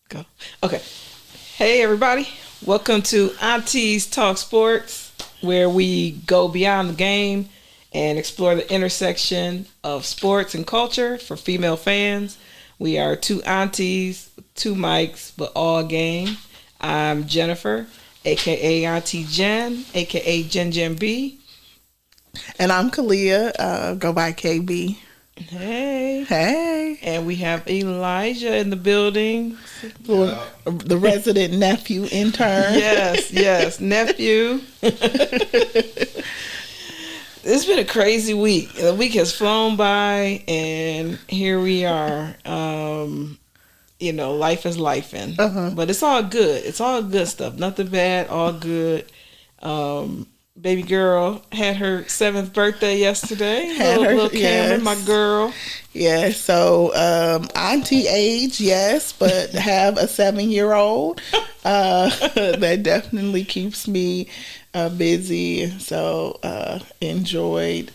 Go. Okay. Hey, everybody. Welcome to Aunties Talk Sports, where we go beyond the game and explore the intersection of sports and culture for female fans. We are two aunties, two mics, but all game. I'm Jennifer, a.k.a. Auntie Jen, a.k.a. Jen B. And I'm Kalia, go by KB. Hey. Hey. And we have Elijah in the building. The resident nephew intern. Yes, nephew. It's been a crazy week. The week has flown by, and here we are. Life is lifing. But it's all good. It's all good stuff. Nothing bad, all good. Baby girl had her 7th birthday yesterday. Little Cameron, my girl. Yeah, so auntie age, yes, but have a 7-year-old. That definitely keeps me busy. So enjoyed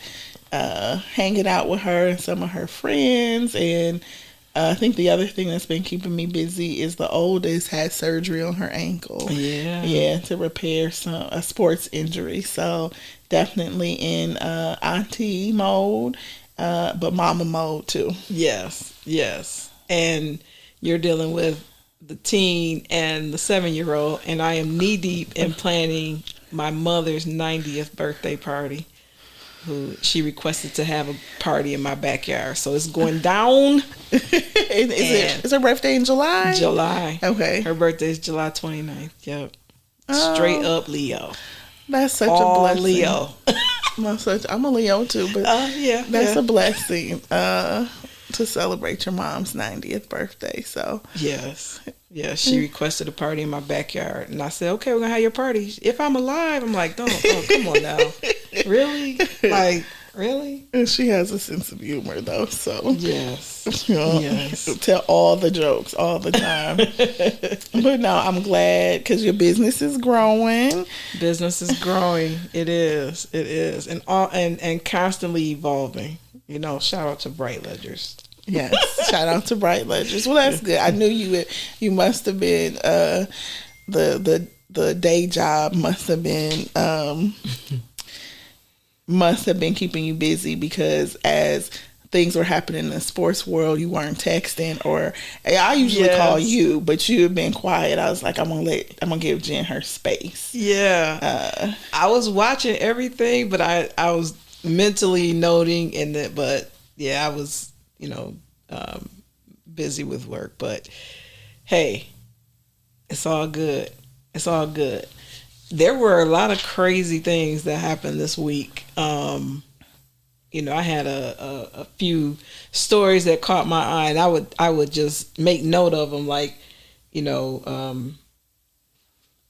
hanging out with her and some of her friends. And I think the other thing that's been keeping me busy is the oldest had surgery on her ankle. Yeah, to repair a sports injury. So definitely in auntie mode, but mama mode too. Yes. And you're dealing with the teen and the 7-year-old, and I am knee deep in planning my mother's 90th birthday party. Who she requested to have a party in my backyard, so it's going down. Is her birthday in July? July. Okay. Her birthday is July 29th. Yep. Straight up Leo. That's such a blessing. Leo. I'm a Leo too, but that's a blessing to celebrate your mom's 90th birthday. So yes. She requested a party in my backyard, and I said, "Okay, we're gonna have your party. If I'm alive." I'm like, "Don't, come on now, really? Like, really?" And she has a sense of humor, though. So yes, tell all the jokes all the time. But no, I'm glad because your business is growing. Business is growing. It is, and constantly evolving. Shout out to Bright Ledgers. Yes, shout out to Bright Ledgers. Well, that's good. I knew you must have been the day job must have been keeping you busy, because as things were happening in the sports world, you weren't texting, or I usually call you, but you have been quiet. I was like, I'm gonna give Jen her space. Yeah, I was watching everything, but I was mentally noting in that, but I was busy with work. But hey, it's all good. There were a lot of crazy things that happened this week. I had a few stories that caught my eye, and I would just make note of them. Like,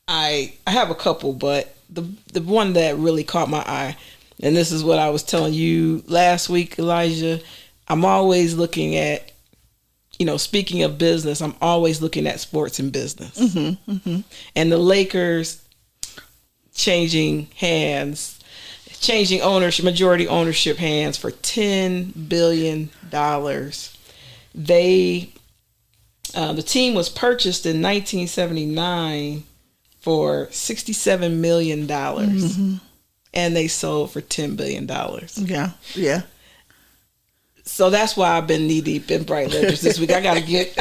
I have a couple, but the one that really caught my eye, and this is what I was telling you last week, Elijah. I'm always looking at, speaking of business, I'm always looking at sports and business. And the Lakers changing ownership, majority ownership hands for $10 billion. The team was purchased in 1979 for $67 million. And they sold for $10 billion. Yeah. So that's why I've been knee deep in Bright Ledgers this week. I gotta get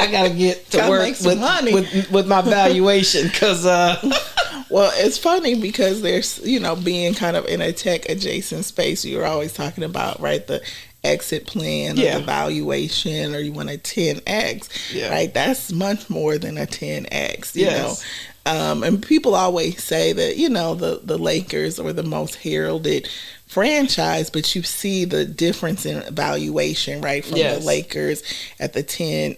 to work with my valuation, because well, it's funny because there's being kind of in a tech adjacent space, you're always talking about, right, the exit plan or the valuation, or you want a 10x, right? That's much more than a 10x, you know. And people always say that, the Lakers are the most heralded franchise, but you see the difference in valuation, right? From the Lakers at the 10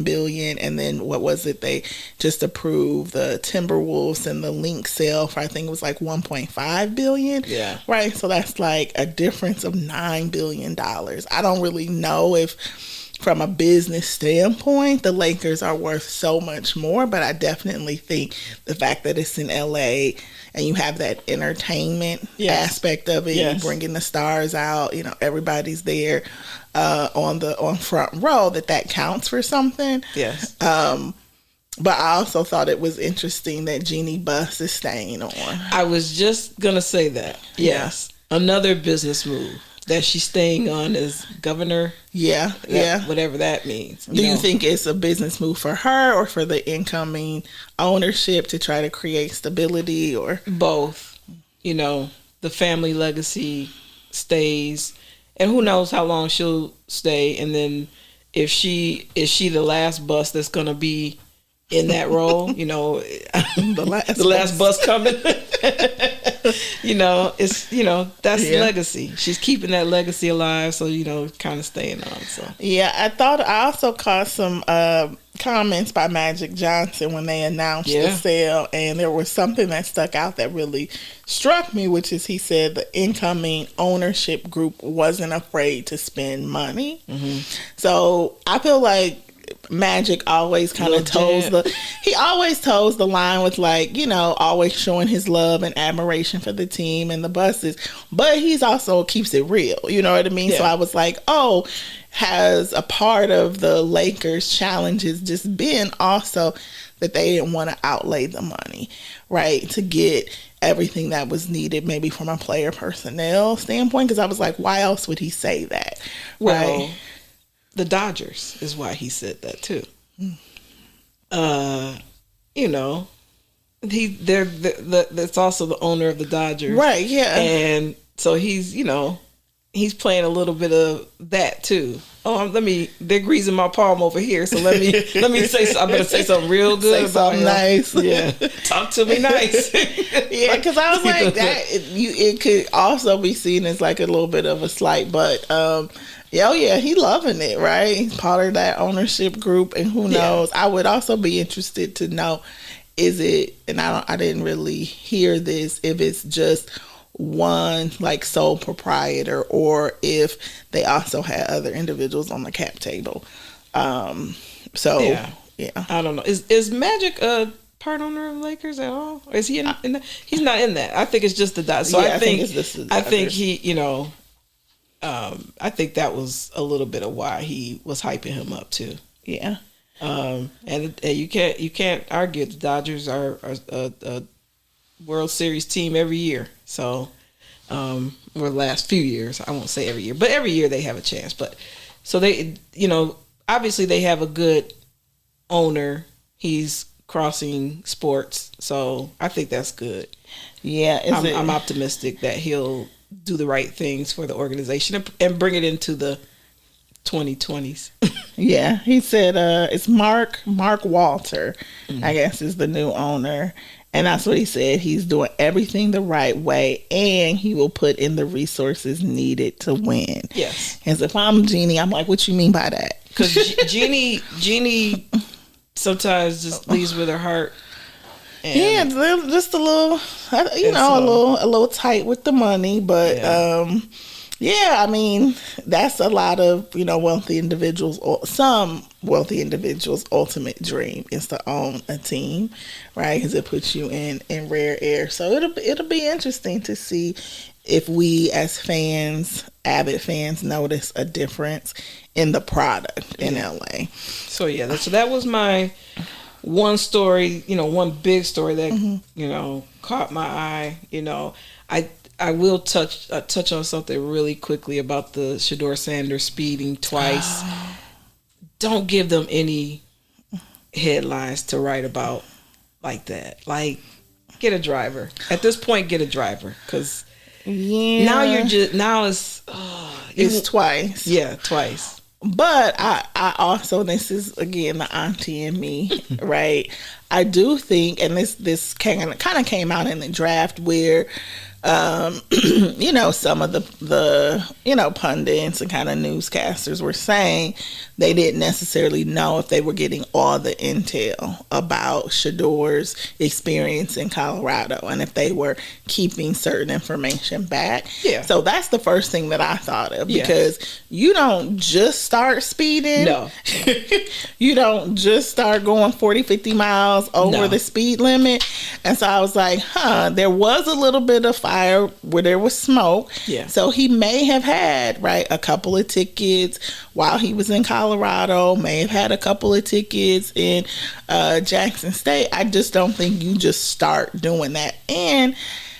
billion, and then what was it? They just approved the Timberwolves and the Lynx sale for, I think it was like 1.5 billion. Yeah. Right. So that's like a difference of $9 billion. I don't really know if, from a business standpoint, the Lakers are worth so much more, but I definitely think the fact that it's in LA and you have that entertainment aspect of it, you bringing the stars out, everybody's there on front row, that counts for something. Yes. But I also thought it was interesting that Jeannie Buss is staying on. I was just going to say that. Yes. Yeah. Another business move that she's staying on as governor. Yeah. Whatever that means. Do you think it's a business move for her or for the incoming ownership to try to create stability, or both? The family legacy stays, and who knows how long she'll stay. And then if she is the last Buss that's going to be in that role, the last bus coming. That's legacy. She's keeping that legacy alive, so kind of staying on. So I also caught some comments by Magic Johnson when they announced the sale, and there was something that stuck out that really struck me, which is he said the incoming ownership group wasn't afraid to spend money. Mm-hmm. So I feel like Magic always kind of toes the line with always showing his love and admiration for the team and the Busses, but he's also keeps it real, you know what I mean? So I was like, has a part of the Lakers challenges just been also that they didn't want to outlay the money, right, to get everything that was needed, maybe from a player personnel standpoint? Because I was like, why else would he say that? Well, the Dodgers is why he said that too. That's also the owner of the Dodgers, right? Yeah, and so he's playing a little bit of that too. They're greasing my palm over here, so let me say. I better say something real good. Say something nice. Yeah, talk to me nice. Yeah, because I was like that. It could also be seen as like a little bit of a slight, but he loving it, right? He's part of that ownership group, and who knows? I would also be interested to know, is it? And I didn't really hear this. If it's just one like sole proprietor, or if they also had other individuals on the cap table. I don't know. Is Magic a part owner of Lakers at all? Or is he in that? He's not in that. I think it's just the Dodgers. So I think he, I think that was a little bit of why he was hyping him up too. Yeah. And you can't argue the Dodgers are a World Series team every year. So, or the last few years, I won't say every year, but every year they have a chance. But so they, obviously they have a good owner. He's crossing sports, so I think that's good. Yeah, I'm optimistic that he'll do the right things for the organization and bring it into the 2020s. Yeah, he said it's Mark Walter, I guess, is the new owner. And that's what he said. He's doing everything the right way, and he will put in the resources needed to win. Yes. And so if I'm Jeannie, I'm like, what you mean by that? Because Jeannie sometimes just leaves with her heart. And just a little, a little tight with the money. But, I mean, that's a lot of, wealthy individuals, or some wealthy individuals' ultimate dream is to own a team, right? Because it puts you in rare air. So it'll be interesting to see if we as fans, avid fans, notice a difference in the product in LA. So that was my one story, one big story that caught my eye. I will touch on something really quickly about the Shedeur Sanders speeding twice. Don't give them any headlines to write about like that. Like, get a driver. At this point, get a driver, because now it's twice. Yeah, twice. But I also, this is again the auntie in me, right? I do think, and this kind of came out in the draft where, some of the pundits and kind of newscasters were saying they didn't necessarily know if they were getting all the intel about Shedeur's experience in Colorado, and if they were keeping certain information back. Yeah. So that's the first thing that I thought of, because you don't just start speeding. No. You don't just start going 40, 50 miles over the speed limit. And so I was like, there was a little bit of fire where there was smoke. Yeah. So he may have had, right, a couple of tickets while he was in Colorado, may have had a couple of tickets in Jackson State. I just don't think you just start doing that. And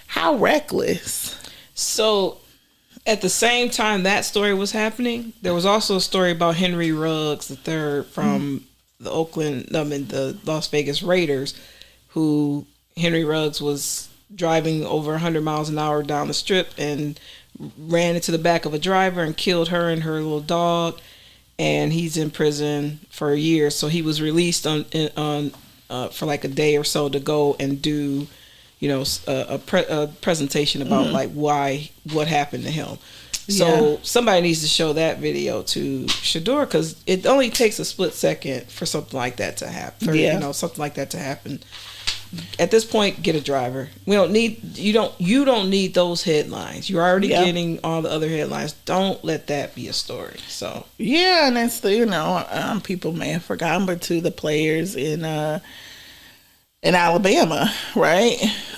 how reckless. So at the same time that story was happening, there was also a story about Henry Ruggs III from the Las Vegas Raiders, who Henry Ruggs was driving over 100 miles an hour down the strip and ran into the back of a driver and killed her and her little dog, and he's in prison for a year. So he was released on for like a day or so to go and do, you know, a presentation about like what happened to him. So somebody needs to show that video to Shedeur, because it only takes a split second for something like that to happen. You know, something like that to happen. At this point, get a driver. We don't need you don't need those headlines. You're already getting all the other headlines. Don't let that be a story. So and that's the people may have forgotten, but to the players in Alabama, right?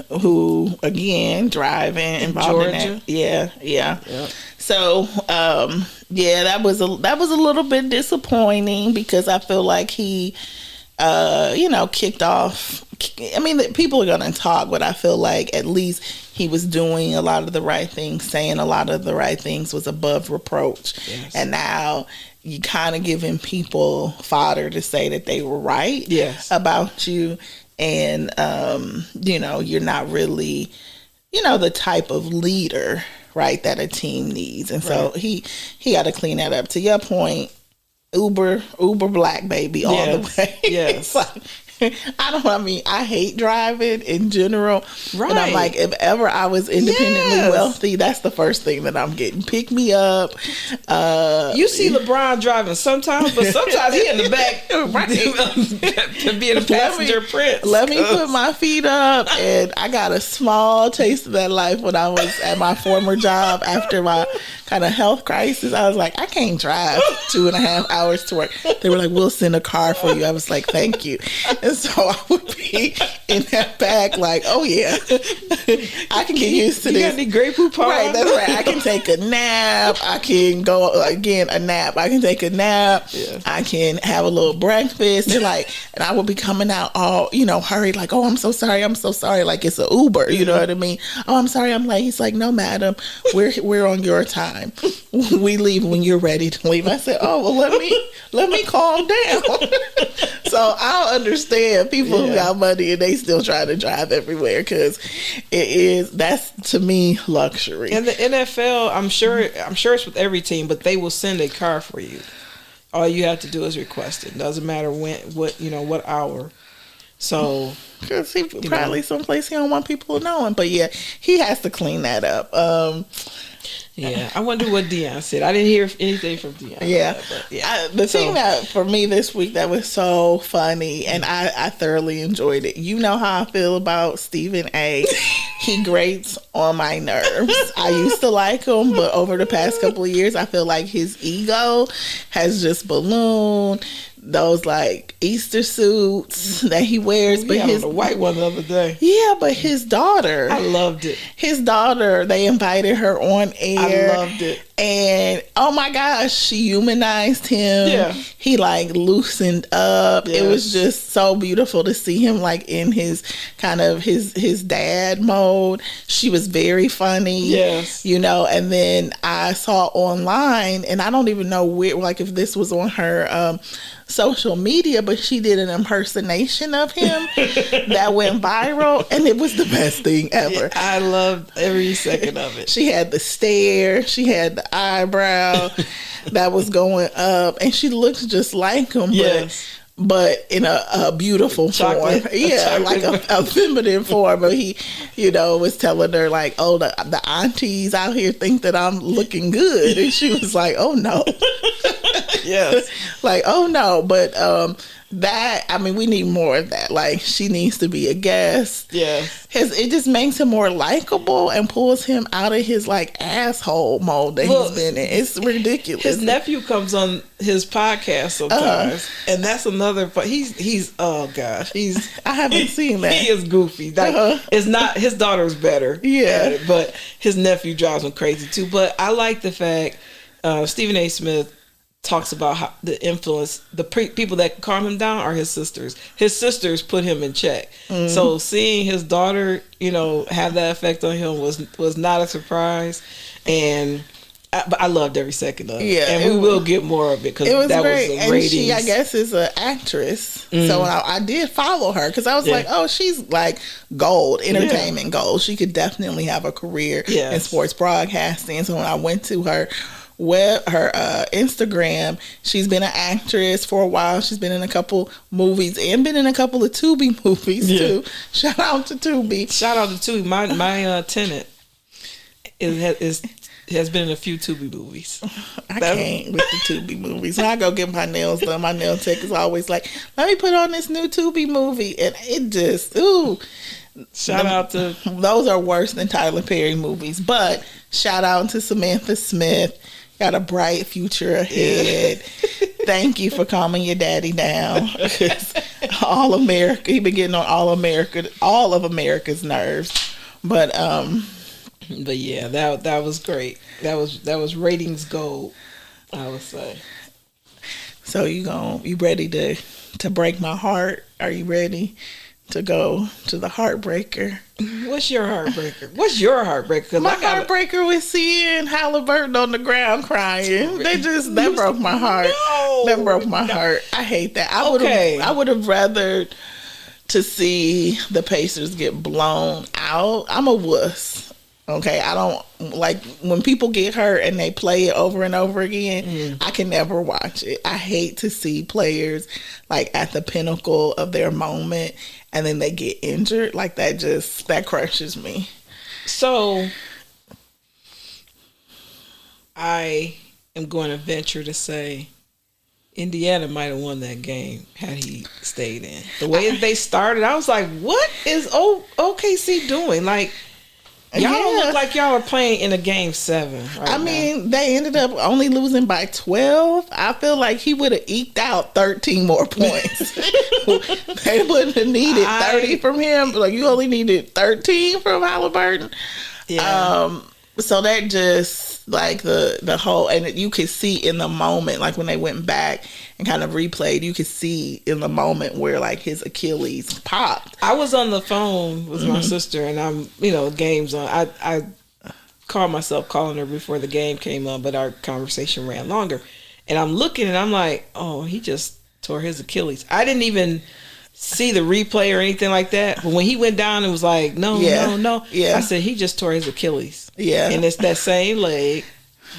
Who again driving involved in that. Yeah. So that was a little bit disappointing, because I feel like he kicked off. I mean, people are gonna talk, but I feel like at least he was doing a lot of the right things, saying a lot of the right things, was above reproach. Yes. And now you kind of giving people fodder to say that they were right about you. And, you're not really, the type of leader, right, that a team needs. And so he got to clean that up. To your point, Uber black baby all the way. Yes. I hate driving in general. Right. And I'm like, if ever I was independently wealthy, that's the first thing that I'm getting. Pick me up. You see LeBron driving sometimes, but sometimes he in the back to be in a passenger prince. Let me put my feet up. And I got a small taste of that life when I was at my former job after my kind of health crisis. I was like, I can't drive 2.5 hours to work. They were like, we'll send a car for you. I was like, thank you. And so I would be in that back like, oh yeah, I can get used to this. You got any Grey Poupon? Right, that's right. I can take a nap. I can go, again, a nap. I can take a nap. Yeah. I can have a little breakfast. They're like, and I would be coming out all, hurried, like, oh, I'm so sorry. Like it's an Uber, you know what I mean? Oh, I'm sorry, I'm late. He's like, no, madam, we're on your time. We leave when you're ready to leave. I said, oh, well, let me calm down. So I don't understand people who got money and they still try to drive everywhere, because that's to me luxury. And the NFL, I'm sure it's with every team, but they will send a car for you. All you have to do is request it. Doesn't matter what hour. So because he probably someplace he don't want people knowing. But yeah, he has to clean that up. I wonder what Deion said. I didn't hear anything from Deion. The thing that for me this week that was so funny, and I thoroughly enjoyed it. You know how I feel about Stephen A. He grates on my nerves. I used to like him, but over the past couple of years, I feel like his ego has just ballooned. Those like Easter suits that he wears, but his the white one the other day. Yeah, but his daughter, I loved it. His daughter, they invited her on air. I loved it. And oh my gosh, she humanized him. Yeah. He like loosened up. Yes. It was just so beautiful to see him like in his kind of his dad mode. She was very funny. Yes. And then I saw online, and I don't even know where, like if this was on her social media, but she did an impersonation of him that went viral, and it was the best thing ever. I loved every second of it. She had the stare, she had the eyebrow that was going up, and she looks just like him, but in a beautiful form. Like a feminine form. But he, was telling her like, oh, the aunties out here think that I'm looking good. And she was like, oh no. Yes. Like, oh no. But that, I mean, we need more of that. Like, she needs to be a guest. Yes. It just makes him more likable and pulls him out of his, like, asshole mode that he's been in. It's ridiculous. His nephew comes on his podcast sometimes, and that's another. But he's oh gosh, I haven't seen that. He is goofy. Like, it's not his daughter's better. Yeah, but his nephew drives him crazy too. But I like the fact Stephen A. Smith talks about how the influence, people that calm him down are his sisters. His sisters put him in check. Mm-hmm. So seeing his daughter, have that effect on him was not a surprise. And but I loved every second of it. Yeah, and we will get more of it because that great. Was a and ratings. She, I guess, is an actress. Mm-hmm. So I did follow her because I was like, oh, she's like gold, entertainment gold. She could definitely have a career in sports broadcasting. So when I went to her Instagram, she's been an actress for a while. She's been in a couple movies and been in a couple of Tubi movies too. Shout out to Tubi. Shout out to Tubi. My tenant has been in a few Tubi movies. I can't with the Tubi movies. When I go get my nails done, my nail tech is always like, let me put on this new Tubi movie, and it just shout out to those are worse than Tyler Perry movies. But shout out to Samantha Smith. Got a bright future ahead. Thank you for calming your daddy down. All America, he been getting on all of America's nerves. But yeah, that was great. That was ratings gold, I would say. So you ready to break my heart? Are you ready to go to the heartbreaker? What's your heartbreaker? My heartbreaker was seeing Haliburton on the ground crying. That broke my heart. No, that broke my heart. I hate that. I would have rather to see the Pacers get blown out. I'm a wuss. Okay, I don't like when people get hurt and they play it over and over again. I can never watch it. I hate to see players like at the pinnacle of their moment and then they get injured. Like that crushes me. So I am going to venture to say Indiana might have won that game had he stayed in. The way they started, I was like, what is OKC doing? Like, y'all don't look like y'all are playing in a game 7 right mean, they ended up only losing by 12. I feel like he would have eked out 13 more points. They wouldn't have needed 30 from him. Like, you only needed 13 from Haliburton. Yeah. So that just, like, the whole, and you could see in the moment, like, when they went back and kind of replayed, you could see in the moment where, like, his Achilles popped. I was on the phone with my sister, and I'm, games on. I called myself calling her before the game came on, but our conversation ran longer. And I'm looking, and I'm like, oh, he just tore his Achilles. I didn't even see the replay or anything like that. But when he went down, it was like, no. Yeah. I said, he just tore his Achilles. Yeah. And it's that same leg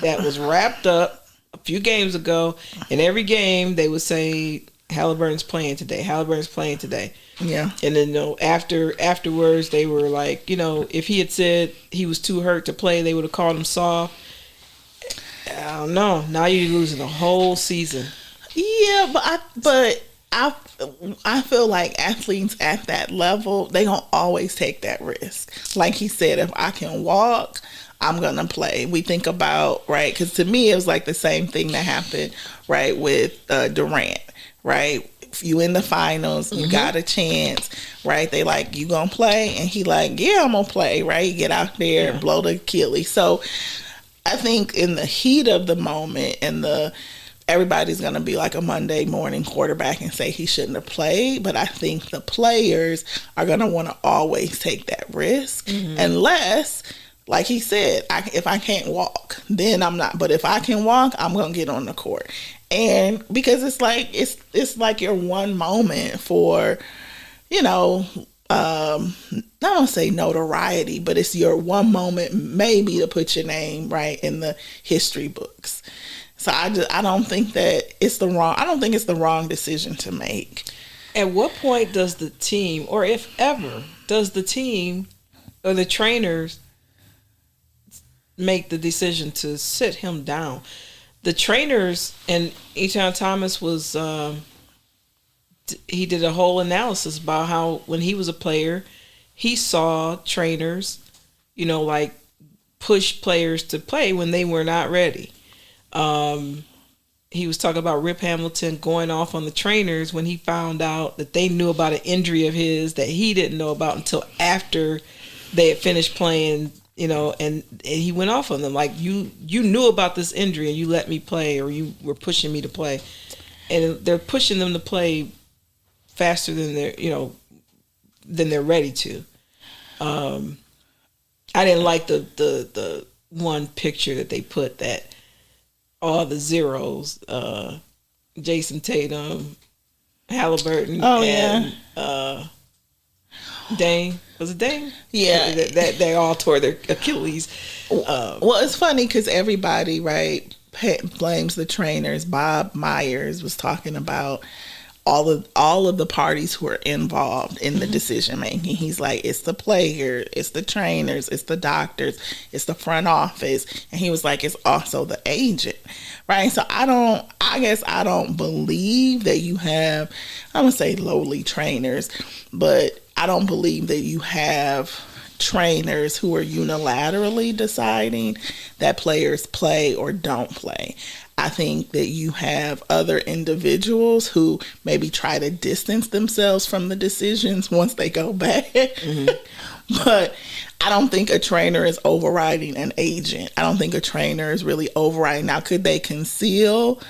that was wrapped up a few games ago. In every game, they would say, Haliburton's playing today. Yeah. And then, afterwards, they were like, if he had said he was too hurt to play, they would have called him soft. I don't know. Now you're losing the whole season. Yeah, but I feel like athletes at that level, they don't always take that risk. Like he said, if I can walk, I'm going to play. We think about, right, because to me, it was like the same thing that happened, right, with Durant, right? If you in the finals, you got a chance, right? They like, you going to play? And he like, yeah, I'm going to play, right? Get out there and blow the Achilles. So I think in the heat of the moment and everybody's going to be like a Monday morning quarterback and say he shouldn't have played. But I think the players are going to want to always take that risk unless, like he said, if I can't walk, then I'm not. But if I can walk, I'm going to get on the court. And because it's like your one moment for, I don't say notoriety, but it's your one moment maybe to put your name right in the history books. So I don't think it's the wrong decision to make. At what point does the team, or if ever, does the team or the trainers make the decision to sit him down? The trainers, and Etan Thomas was he did a whole analysis about how when he was a player, he saw trainers, like push players to play when they were not ready. He was talking about Rip Hamilton going off on the trainers when he found out that they knew about an injury of his that he didn't know about until after they had finished playing, and he went off on them. Like, you knew about this injury and you let me play, or you were pushing me to play. And they're pushing them to play faster than they're ready to. I didn't like the one picture that they put that all the zeros, Jason Tatum, Haliburton, Dame. Was it Dame? Yeah. That they all tore their Achilles. Well, it's funny because everybody, right, blames the trainers. Bob Myers was talking about all of the parties who are involved in the decision making. He's like, it's the player, it's the trainers, it's the doctors, it's the front office, and he was like, it's also the agent, right? So I guess I don't believe that you have, I'm gonna say lowly trainers, but I don't believe that you have trainers who are unilaterally deciding that players play or don't play. I think that you have other individuals who maybe try to distance themselves from the decisions once they go back. Mm-hmm. But I don't think a trainer is overriding an agent. I don't think a trainer is really overriding. Now, could they conceal,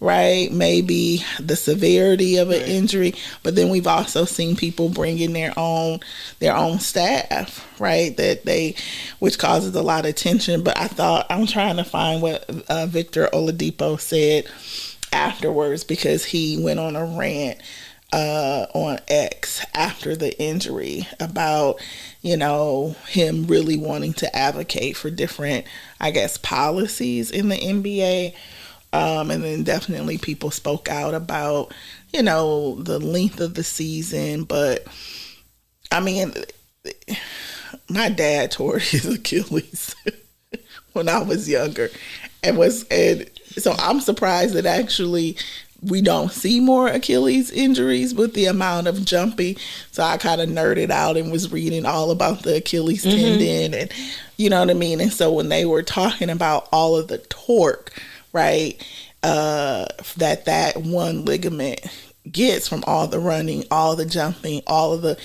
right, maybe the severity of an injury? But then we've also seen people bring in their own staff, right, which causes a lot of tension. But I'm trying to find what Victor Oladipo said afterwards, because he went on a rant on X after the injury about, him really wanting to advocate for different, I guess, policies in the NBA. And then definitely people spoke out about, the length of the season. But I mean, my dad tore his Achilles when I was younger, and so I'm surprised that actually we don't see more Achilles injuries with the amount of jumping. So I kind of nerded out and was reading all about the Achilles tendon, and you know what I mean? And so when they were talking about all of the torque, right, that one ligament gets from all the running, all the jumping, all of the,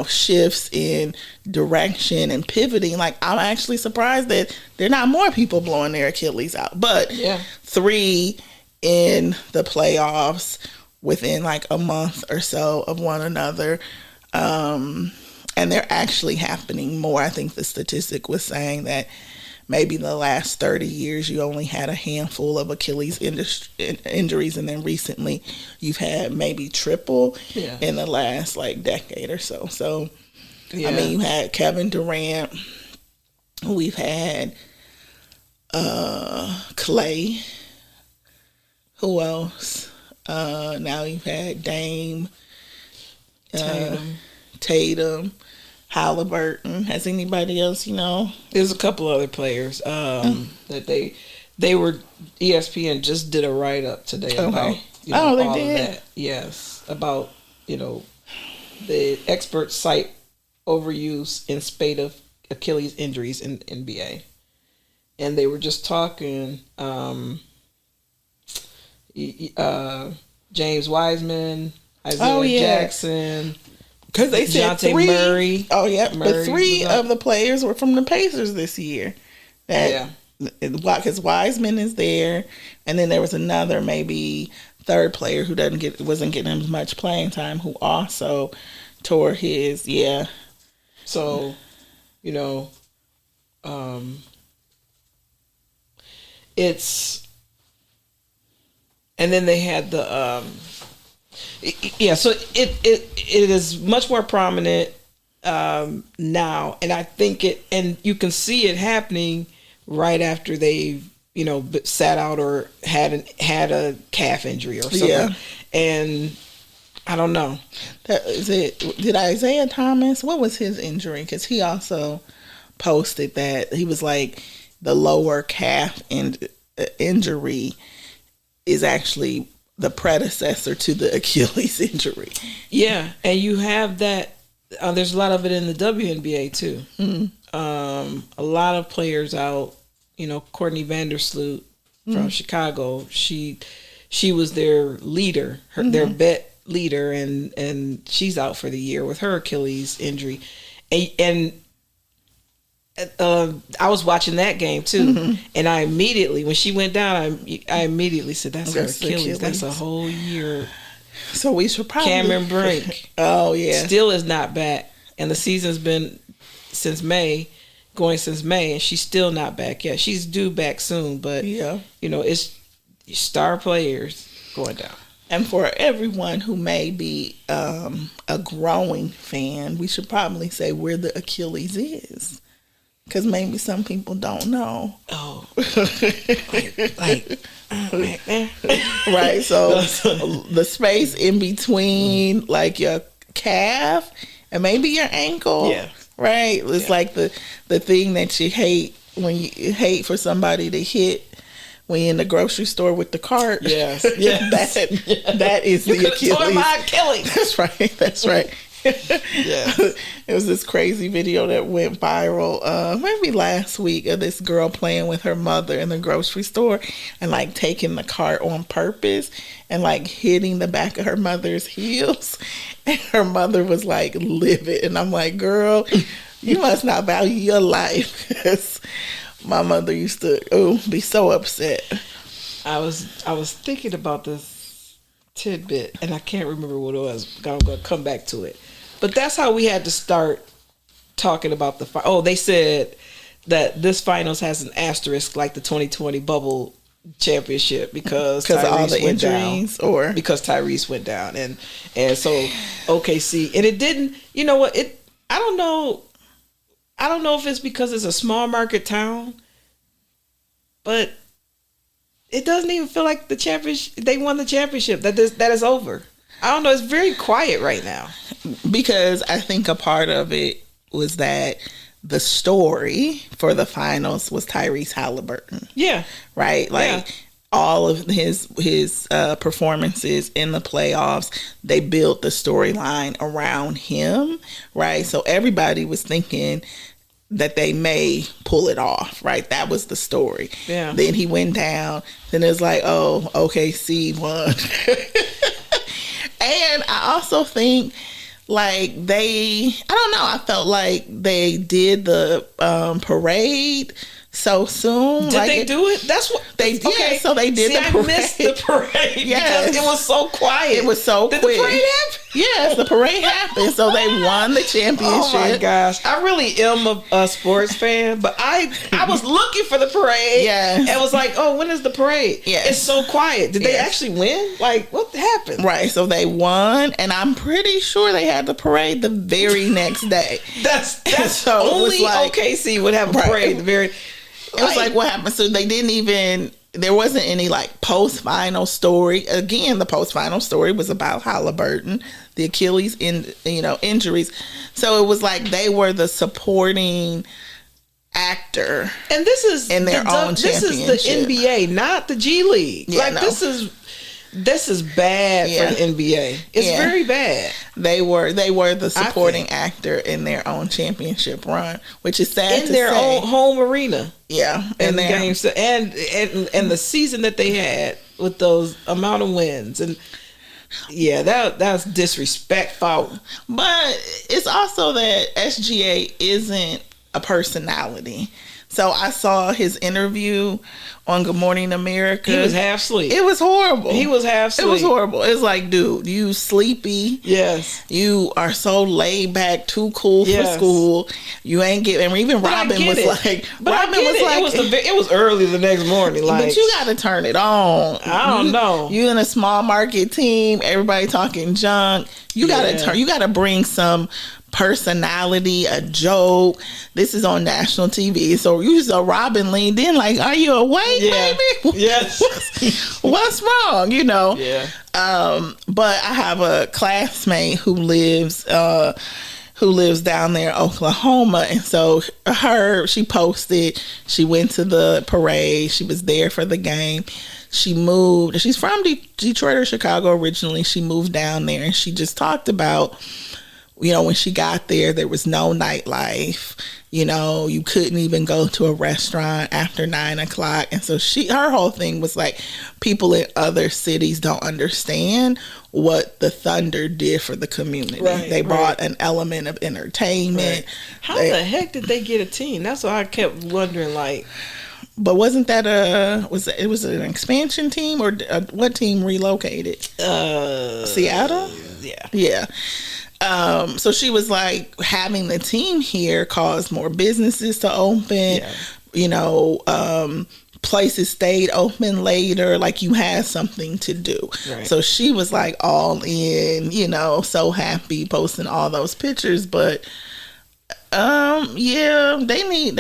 shifts in direction and pivoting, like, I'm actually surprised that there are not more people blowing their Achilles out. But 3 in the playoffs within like a month or so of one another. And they're actually happening more. I think the statistic was saying that maybe the last 30 years you only had a handful of Achilles injuries, and then recently you've had maybe triple in the last like decade or so. So, I mean, you had Kevin Durant, we've had Clay. Who else? Now you've had Dame, Tatum, Haliburton. Has anybody else, There's a couple other players that they were, ESPN just did a write-up today about they all did? of that. Yes, about, the experts cite overuse in spate of Achilles injuries in the NBA. And they were just talking... James Wiseman, Isaiah Jackson, because they said DeJounte 3. Murray. Oh yeah, but 3 of the players were from the Pacers this year. Because Wiseman is there, and then there was another maybe third player who wasn't getting as much playing time, who also tore his. Yeah. So, it's. And then they had the so it is much more prominent now, and I think and you can see it happening right after they sat out or had a calf injury or something. And I don't know. Did Isaiah Thomas? What was his injury? Because he also posted that he was like the lower calf injury is actually the predecessor to the Achilles injury. Yeah, and you have that. There's a lot of it in the WNBA too. A lot of players out. Courtney Vandersloot from Chicago. She was their leader, their vet leader, and she's out for the year with her Achilles injury. And I was watching that game too, and I immediately, when she went down, I immediately said, "That's her Achilles. That's a whole year." So we should probably Cameron Brink. Oh yeah, still is not back, and the season's been since May, and she's still not back yet. She's due back soon, but it's star players going down. And for everyone who may be a growing fan, we should probably say where the Achilles is. Because maybe some people don't know. Oh. like right there. Right, so the space in between like your calf and maybe your ankle. Yeah. Right? It's like the thing that you hate when you hate for somebody to hit when you're in the grocery store with the cart. Yes. That is the Achilles. Tore my Achilles. That's right. Yeah. It was this crazy video that went viral maybe last week of this girl playing with her mother in the grocery store and like taking the cart on purpose and like hitting the back of her mother's heels, and her mother was like livid, and I'm like, girl, you must not value your life, because my mother used to be so upset. I was thinking about this tidbit and I can't remember what it was. I'm gonna come back to it. But that's how we had to start talking about they said that this finals has an asterisk like the 2020 bubble championship because of all the went injuries down, or because Tyrese went down, and so OKC, and it didn't. You know what? I don't know if it's because it's a small market town, but it doesn't even feel like the championship. They won the championship. That is over. I don't know. It's very quiet right now. Because I think a part of it was that the story for the finals was Tyrese Haliburton. Yeah. Right? Like all of his performances in the playoffs, they built the storyline around him. Right? So everybody was thinking that they may pull it off, right? That was the story. Yeah. Then he went down. Then it's like, oh, OKC won. And I also think, like, I don't know, I felt like they did the parade so soon. Did they do it? That's what they did. Okay. So they did the parade. I missed the parade because it was so quiet. It was so quick. Did the parade happen? Yes, the parade happened. So they won the championship. Oh my gosh. I really am a sports fan, but I was looking for the parade. Yes. And was like, oh, when is the parade? Yes. It's so quiet. Did they actually win? Like, what happened? Right. So they won, and I'm pretty sure they had the parade the very next day. That's so only OKC would have a parade the very. It was like, what happened? So they didn't even, there wasn't any like post-final story. Again, the post-final story was about Haliburton, the Achilles injuries. So it was like they were the supporting actor. And this is in their own championship. This is the NBA, not the G League. Yeah, This is bad for the NBA. It's very bad. They were the supporting actor in their own championship run, which is sad to say. In their own home arena. Yeah. And the games and the season that they had with those amount of wins. And that's disrespectful. But it's also that SGA isn't a personality. So I saw his interview on Good Morning America. He was half asleep. It was horrible. He was half asleep. It was horrible. It's like, dude, you sleepy. Yes. You are so laid back, too cool for school. You ain't getting. And even Robin was like, it was early the next morning. Like, but you got to turn it on. I don't know. You in a small market team. Everybody talking junk. You got to turn. You got to bring some personality, a joke. This is on national TV. So you saw Robin leaned in like, are you awake, baby? Yes. What's wrong? Yeah. But I have a classmate who lives who lives down there in Oklahoma. And so she posted, she went to the parade. She was there for the game. She moved. She's from Detroit or Chicago originally. She moved down there, and she just talked about, when she got there was no nightlife. You couldn't even go to a restaurant after 9:00. And so her whole thing was like, people in other cities don't understand what the Thunder did for the community. Right, they brought an element of entertainment. Right. How the heck did they get a team? That's what I kept wondering. Like, but wasn't that it was an expansion team, or what team relocated? Seattle? Yeah. So she was like, having the team here caused more businesses to open. Yeah. Places stayed open later, like you had something to do. Right. So she was like all in, so happy, posting all those pictures. But they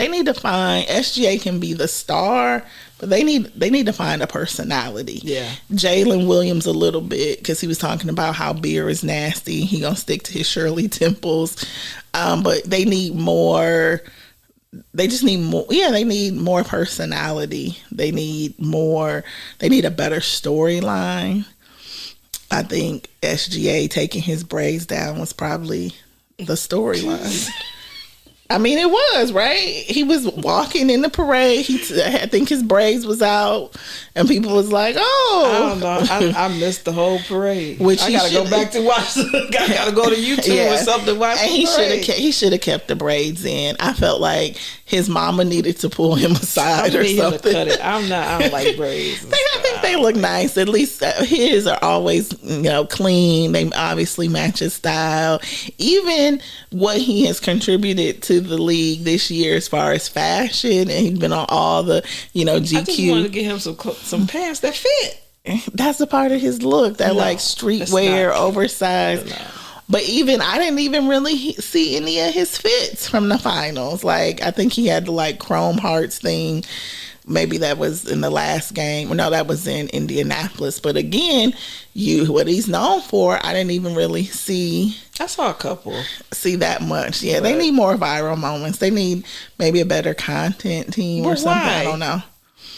need to find, SGA can be the star, but they need to find a personality. Yeah. Jalen Williams a little bit, because he was talking about how beer is nasty. He gonna stick to his Shirley Temples. But they need more. They just need more. Yeah, they need more personality. They need a better storyline. I think SGA taking his braids down was probably the storyline. I mean, it was, right? He was walking in the parade. I think his braids was out, and people was like, "Oh, I don't know." I missed the whole parade. Which I gotta go back to watch. Gotta go to YouTube or something to watch. And he should have kept the braids in. I felt like his mama needed to pull him aside or something. To cut it. I don't like braids. I think they look nice. At least his are always clean. They obviously match his style. Even what he has contributed to the league this year as far as fashion, and he's been on all the GQ. I just wanted to get him some pants that fit. That's a part of his look, that like streetwear, oversized. No. But even I didn't even really see any of his fits from the finals. Like, I think he had the like chrome hearts thing. Maybe that was in the last game. No, that was in Indianapolis. But again, what he's known for, I didn't even really see. I saw a couple. See that much. Yeah, they need more viral moments. They need maybe a better content team or something. Why? I don't know.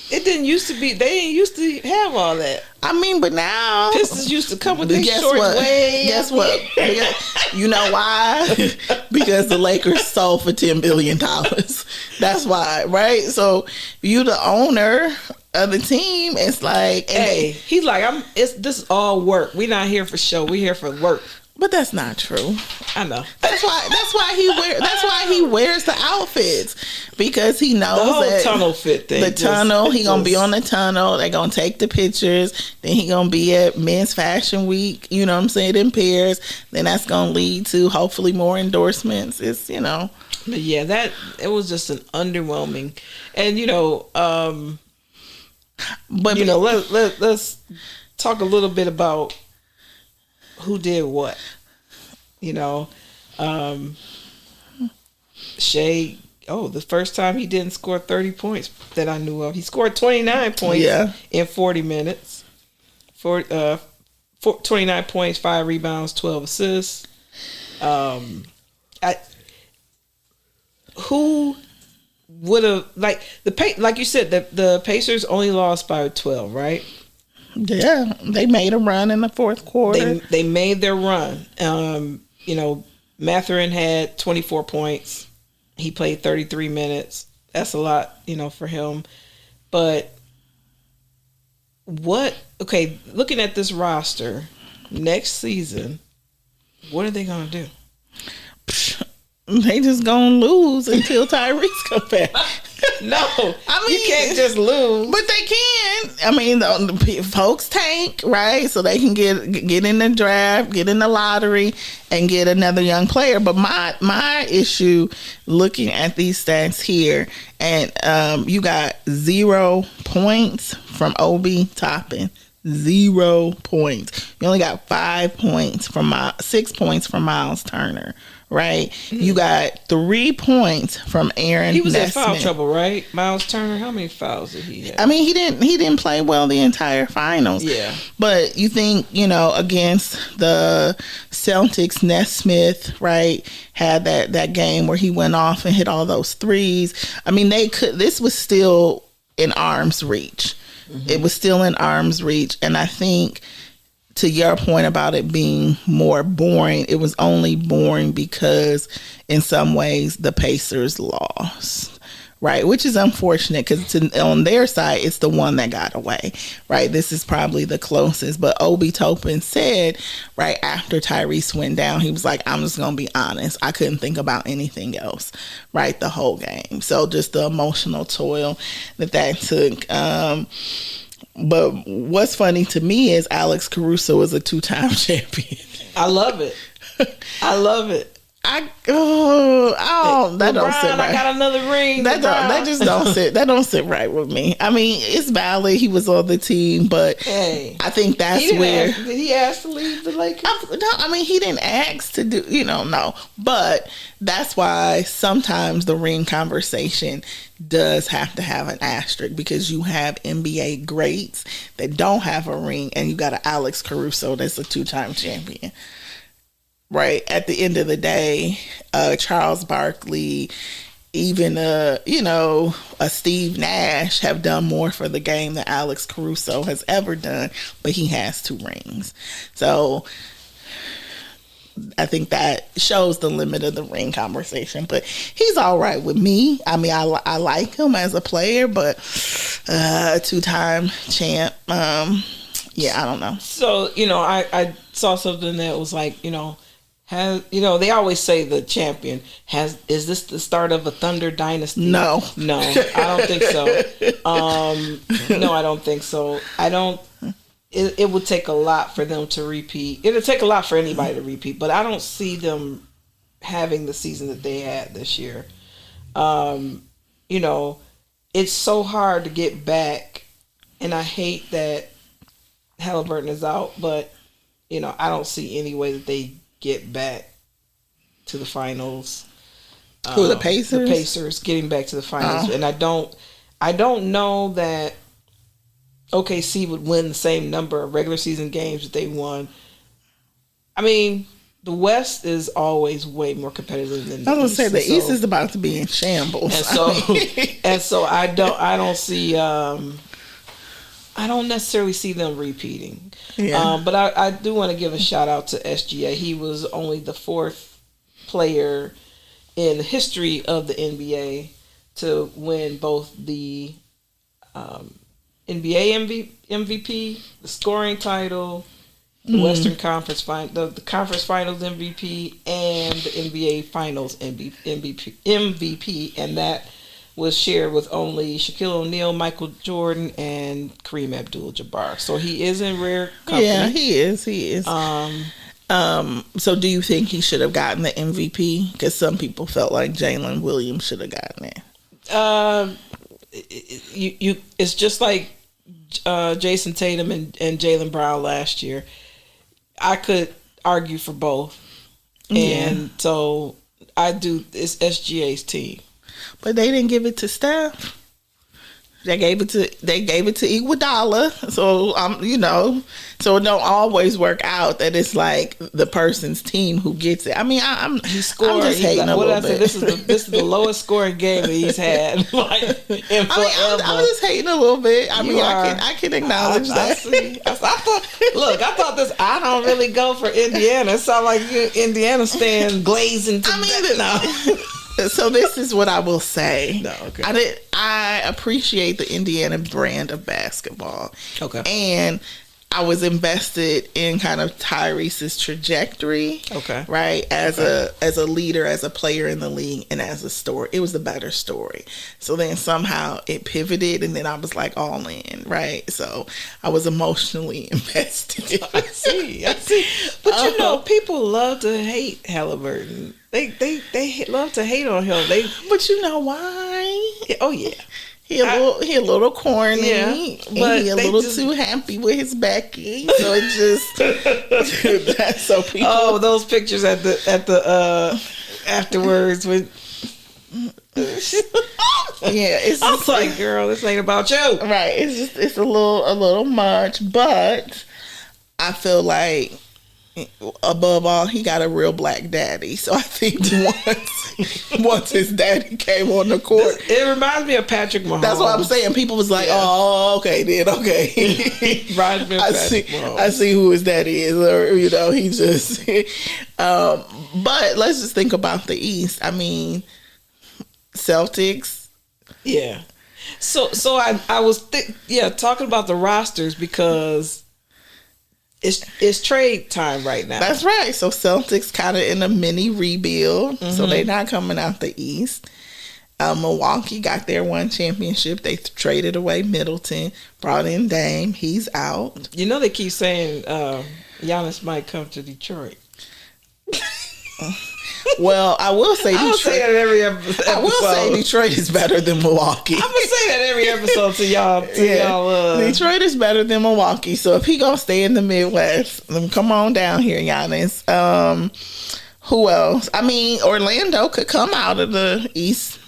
It didn't used to be. They didn't used to have all that. I mean, but now Pistons used to come with these short waves. Guess what? You know why? Because the Lakers sold for $10 billion. That's why, right? So you the owner of the team. It's like, hey, he's like, this is all work. We're not here for show. We're here for work. But that's not true. I know. That's why he wears the outfits, because he knows the whole that tunnel fit thing. The tunnel, he gonna be on the tunnel. They gonna take the pictures. Then he gonna be at Men's Fashion Week. You know what I'm saying, in Paris. Then that's gonna lead to hopefully more endorsements. It's But yeah, it was just an underwhelming, and let's talk a little bit about who did what. Shai, the first time he didn't score 30 points that I knew of. He scored 29 points in 40 minutes. 29 points, 5 rebounds, 12 assists. Who would have, like you said, the Pacers only lost by 12, right? Yeah, they made a run in the fourth quarter. They made their run. Mathurin had 24 points. He played 33 minutes. That's a lot, for him. But looking at this roster, next season, what are they going to do? They just going to lose until Tyrese comes back. No, I mean, you can't just lose. But they can. I mean, the folks tank, right? So they can get in the draft, get in the lottery, and get another young player. But my issue, looking at these stats here, and you got 0 points from Obi Toppin. 0 points. You only got 5 points from 6 points from Miles Turner, right? Mm-hmm. You got 3 points from Aaron. He was Nesmith. in foul trouble, right? Miles Turner, how many fouls did he have? I mean, he didn't play well the entire finals. Yeah. But you think, against the Celtics, Nesmith, right, had that game where he went off and hit all those threes. I mean, this was still in arm's reach. Mm-hmm. It was still in arm's reach. And I think, to your point about it being more boring, it was only boring because in some ways the Pacers lost, right? Which is unfortunate because on their side, it's the one that got away, right? This is probably the closest. But Obi Toppin said right after Tyrese went down, he was like, I'm just going to be honest. I couldn't think about anything else, right? The whole game. So just the emotional toil that took. But what's funny to me is Alex Caruso is a 2-time champion. I love it. I love it. That don't sit right. I got another ring. That don't sit right with me. I mean, it's valid. He was on the team, but hey, I think that's did he ask to leave the Lakers? He didn't ask to do. No. But that's why sometimes the ring conversation does have to have an asterisk because you have NBA greats that don't have a ring, and you got an Alex Caruso that's a 2-time champion. Right at the end of the day, Charles Barkley, even a Steve Nash have done more for the game than Alex Caruso has ever done, but he has 2 rings. So I think that shows the limit of the ring conversation. But he's all right with me. I mean, I like him as a player, but 2-time champ. I don't know. So I saw something that was like they always say the champion is this the start of a Thunder dynasty? No, I don't think so. No, I don't think so. It would take a lot for them to repeat. It'll take a lot for anybody to repeat, but I don't see them having the season that they had this year. It's so hard to get back, and I hate that Haliburton is out, but I don't see any way that they get back to the finals. Who, the Pacers? The Pacers getting back to the finals. And I don't know that OKC would win the same number of regular season games that they won. I mean, the West is always way more competitive than the East. I was going to say, the East is about to be in shambles. And so I don't see... I don't necessarily see them repeating. Yeah. But I do want to give a shout out to SGA. He was only the 4th player in the history of the NBA to win both the NBA MVP, the scoring title, the Western Conference the Conference Finals MVP, and the NBA Finals MVP, and that was shared with only Shaquille O'Neal, Michael Jordan, and Kareem Abdul-Jabbar. So he is in rare company. Yeah, he is. So do you think he should have gotten the MVP? Because some people felt like Jalen Williams should have gotten it. It's just like Jason Tatum and Jaylen Brown last year. I could argue for both. And so I do. It's SGA's team. But they didn't give it to Steph. They gave it to Iguodala. So so it don't always work out that it's like the person's team who gets it. I mean, I'm just hating a little bit. This is the lowest scoring game that he's had in forever. I'm just hating a little bit. I can acknowledge that. I thought this. I don't really go for Indiana. It sounds like you Indiana stand glazing. So this is what I will say. No, okay. I appreciate the Indiana brand of basketball. Okay. And I was invested in kind of Tyrese's trajectory. Okay. Right? As a leader, as a player in the league, and as a story. It was the better story. So then somehow it pivoted, and then I was like all in, right? So I was emotionally invested. I see. But people love to hate Haliburton. They love to hate on him. But you know why? Oh yeah. He a little corny, yeah, but he a little too happy with his Becky. So it just that's so people. Oh, those pictures at the afterwards when. Yeah, it's I was like, girl, this ain't about you. Right. It's a little much, but I feel like above all, he got a real black daddy. So I think once his daddy came on the court, it reminds me of Patrick Mahomes. That's what I'm saying. People was like, "Oh, okay, then okay." Reminds me of Patrick Mahomes. I see who his daddy is, or he just. But let's just think about the East. I mean, Celtics. Yeah. So I was talking about the rosters because it's trade time right now. That's right. So Celtics kind of in a mini rebuild. Mm-hmm. So they're not coming out the East. Milwaukee got their one championship. They traded away Middleton, brought in Dame. He's out. You know they keep saying Giannis might come to Detroit. Well, I will say Detroit. I will say that every episode. I will say Detroit is better than Milwaukee. I'm gonna say that every episode to y'all. Detroit is better than Milwaukee. So if he gonna stay in the Midwest, then come on down here, Giannis. Who else? I mean, Orlando could come out of the East.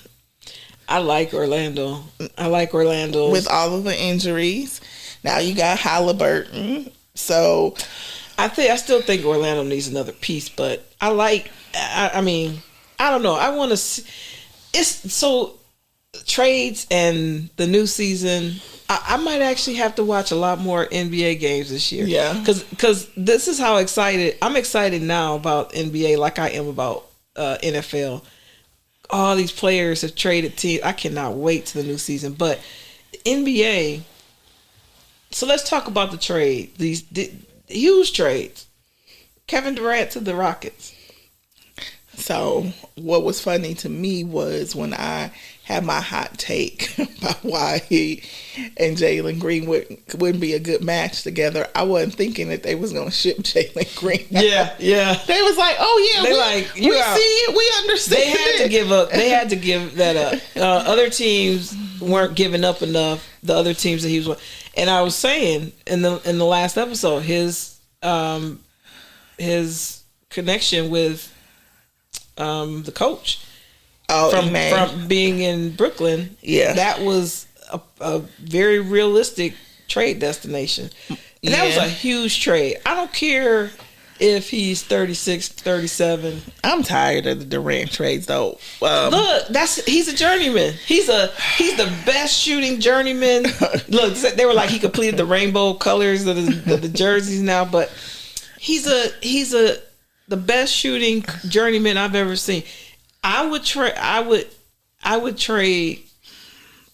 I like Orlando. With all of the injuries. Now you got Haliburton. So I still think Orlando needs another piece, but I mean, I don't know. I want to see. It's so trades and the new season. I might actually have to watch a lot more NBA games this year. Yeah, because this is how excited I'm excited now about NBA, like I am about NFL. All these players have traded teams. I cannot wait to the new season. But NBA. So let's talk about the trade. These huge trades. Kevin Durant to the Rockets. So what was funny to me was when I had my hot take about why he and Jalen Green wouldn't be a good match together. I wasn't thinking that they was going to ship Jalen Green. Yeah. They was like, oh yeah, we see it, we understand. They had to give up. They had to give that up. Other teams weren't giving up enough. The other teams that he was, and I was saying in the last episode, his connection with the coach from being in Brooklyn, that was a very realistic trade destination, and that was a huge trade. I don't care if he's 36, 37. I'm tired of the Durant trades though. Look, he's a journeyman. He's the best shooting journeyman. Look, they were like he completed the rainbow colors of the jerseys now, but he's the best shooting journeyman I've ever seen. I would trade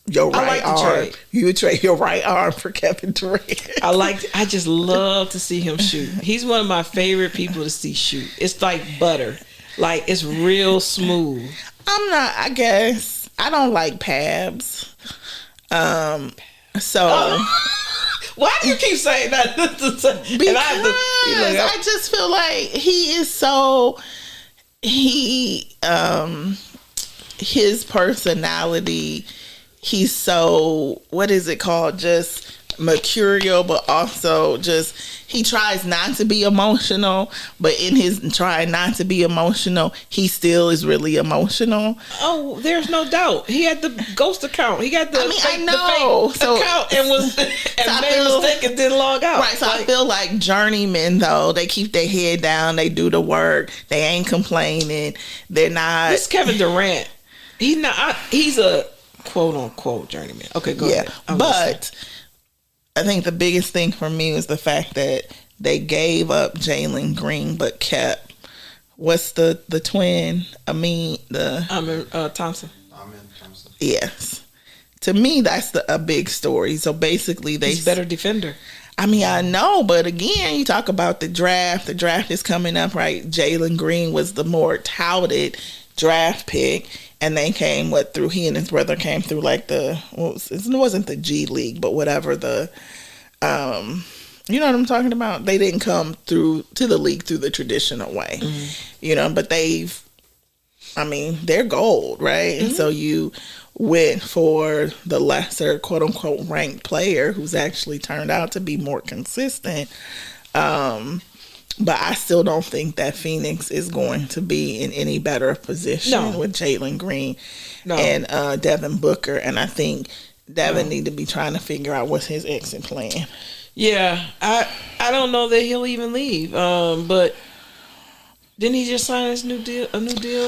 your right arm. You would trade your right arm for Kevin Durant. I just love to see him shoot. He's one of my favorite people to see shoot. It's like butter. Like it's real smooth. I guess I don't like Pabs. Why do you keep saying that? Because I just feel like he is so his personality, he's so, what is it called, just mercurial, but also just he tries not to be emotional, but in his trying not to be emotional, he still is really emotional. Oh, there's no doubt. He had the ghost account. He got the fake account and made a mistake and didn't log out. Right, so I feel like journeymen though, they keep their head down, they do the work, they ain't complaining, they're not. This Kevin Durant, he's a quote unquote journeyman. Okay, go ahead. But I think the biggest thing for me was the fact that they gave up Jalen Green but kept what's the twin? Thompson. Yes. To me, that's a big story. So basically, he's a better defender. I mean, I know, but again, you talk about the draft. The draft is coming up, right? Jalen Green was the more touted draft pick. And they came he and his brother came through like it wasn't the G League, but whatever you know what I'm talking about? They didn't come through to the league through the traditional way, you know, but they've I mean, they're gold, right? And so you went for the lesser, quote unquote, ranked player who's actually turned out to be more consistent. But I still don't think that Phoenix is going to be in any better position with Jalen Green and Devin Booker. And I think Devin need to be trying to figure out what's his exit plan. Yeah, I don't know that he'll even leave. But didn't he just sign a new deal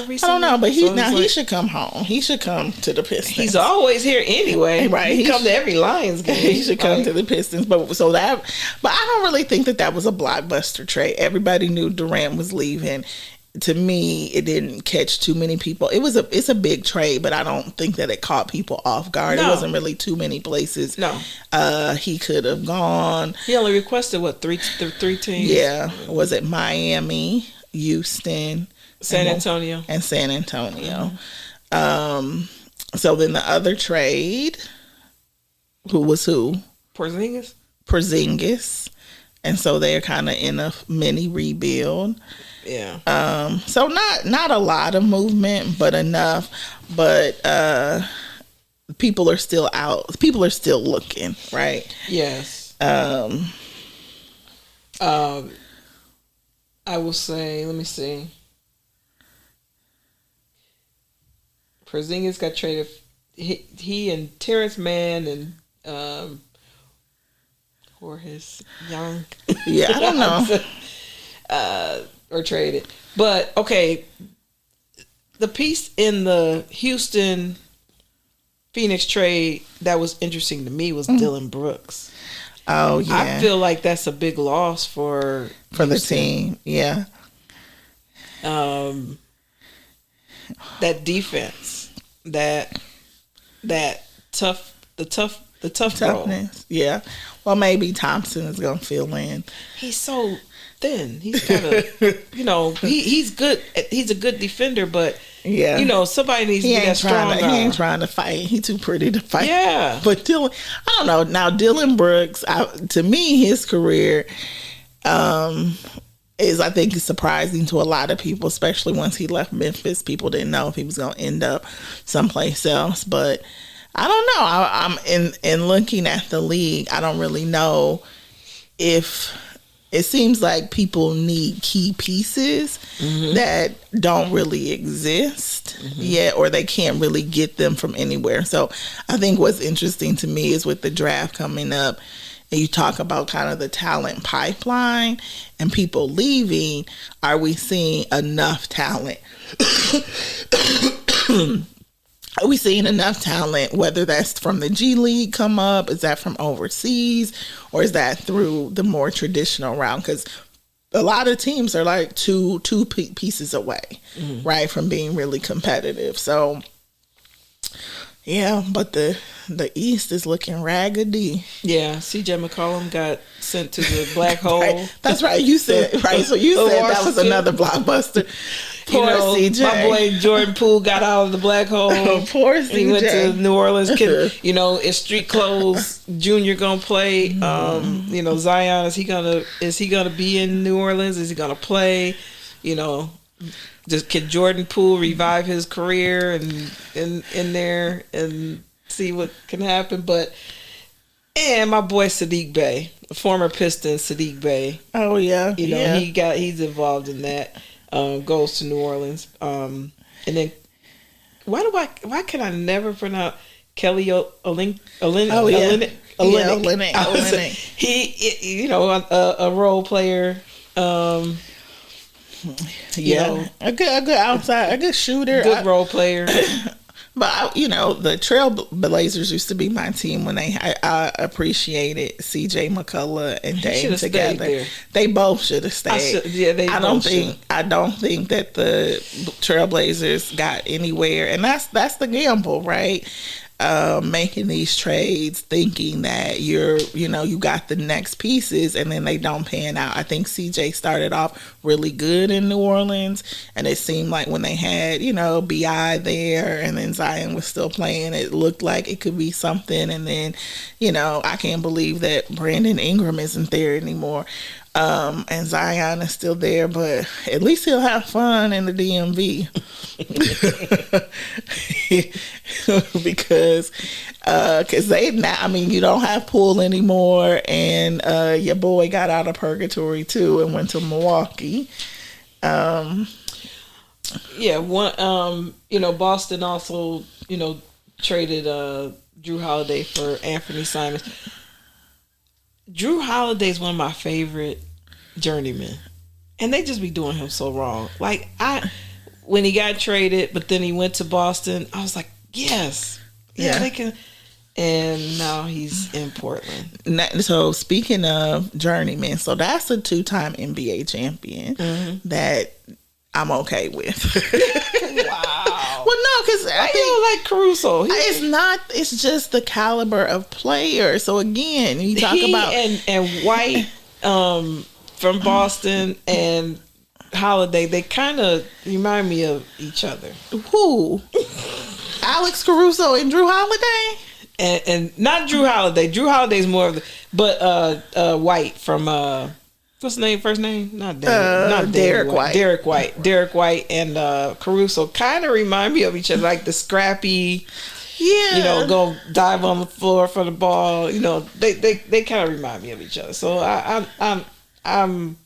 recently? I don't know, but he should come home. He should come to the Pistons. He's always here anyway. Right. He come to every Lions game. He should come to the Pistons. But I don't really think that was a blockbuster trade. Everybody knew Durant was leaving. To me, it didn't catch too many people. It's a big trade, but I don't think that it caught people off guard. It wasn't really too many places. He could have gone. He only requested three teams. Yeah, was it Miami, Houston, San Antonio. So then the other trade, who was who? Porzingis. And so they're kind of in a mini rebuild. Yeah. So not a lot of movement, but enough. But people are still out. People are still looking, right? Yes. I will say, let me see. Porzingis got traded. He and Terrence Mann and Horace Young. Yeah, I don't know. Or traded. But, okay, the piece in the Houston Phoenix trade that was interesting to me was Dylan Brooks. Oh, yeah. I feel like that's a big loss for the team. Yeah. That defense, the toughness. Role. Yeah. Well, maybe Thompson is going to fill in. He's so thin. He's got he's good. He's a good defender, but somebody needs to be that strong. He ain't trying to fight. He's too pretty to fight. Yeah. But Dylan, I don't know. Now Dylan Brooks, to me, his career is, I think, surprising to a lot of people, especially once he left Memphis. People didn't know if he was going to end up someplace else, but I don't know. I'm in looking at the league. I don't really know if it seems like people need key pieces that don't really exist yet, or they can't really get them from anywhere. So I think what's interesting to me is with the draft coming up, and you talk about kind of the talent pipeline and people leaving, are we seeing enough talent? Are we seeing enough talent, whether that's from the G League come up, is that from overseas, or is that through the more traditional route? Because a lot of teams are like two pieces away, right, from being really competitive. So, yeah, but the East is looking raggedy. Yeah, CJ McCollum got sent to the black hole. Right. That's right. You said, right. So you said that was another blockbuster. Poor CJ. My boy Jordan Poole got out of the black hole. Poor CJ. He went to New Orleans. Is Street Clothes Junior gonna play? Zion, is he gonna be in New Orleans? Is he gonna play? Can Jordan Poole revive his career and in there and see what can happen? But my boy Sadiq Bey, former Piston Sadiq Bey. Oh yeah. He's involved in that. Goes to New Orleans. And then why can I never pronounce Kelly Olynyk? Olynyk. He a role player. A good outside, a good shooter, good role player. But the Trailblazers used to be my team when I appreciated CJ McCullough and Dame together. They both should have stayed. I don't think that the Trailblazers got anywhere, and that's the gamble, right? Making these trades, thinking that you got the next pieces, and then they don't pan out. I think CJ started off really good in New Orleans, and it seemed like when they had BI there, and then Zion was still playing, it looked like it could be something. And then I can't believe that Brandon Ingram isn't there anymore. And Zion is still there, but at least he'll have fun in the DMV. because they now, I mean, you don't have Poole anymore, and your boy got out of purgatory too and went to Milwaukee. Boston also, traded Drew Holiday for Anthony Simons. Drew Holiday is one of my favorite journeymen, and they just be doing him so wrong. Like when he got traded, but then he went to Boston, I was like, yes, they can. And now he's in Portland. So speaking of journeymen, so that's a 2-time NBA champion that I'm okay with. Wow. Well, no, because I don't like Caruso. It's just the caliber of player. So again, you talk about and White from Boston and Holiday. They kind of remind me of each other. Who? Alex Caruso and Drew Holiday. And not Drew Holiday. Drew Holiday's more of the, but White from what's the name? First name? Not Derek White. Derek White and Caruso kind of remind me of each other, like the scrappy. Yeah. Go dive on the floor for the ball. They kind of remind me of each other. So I'm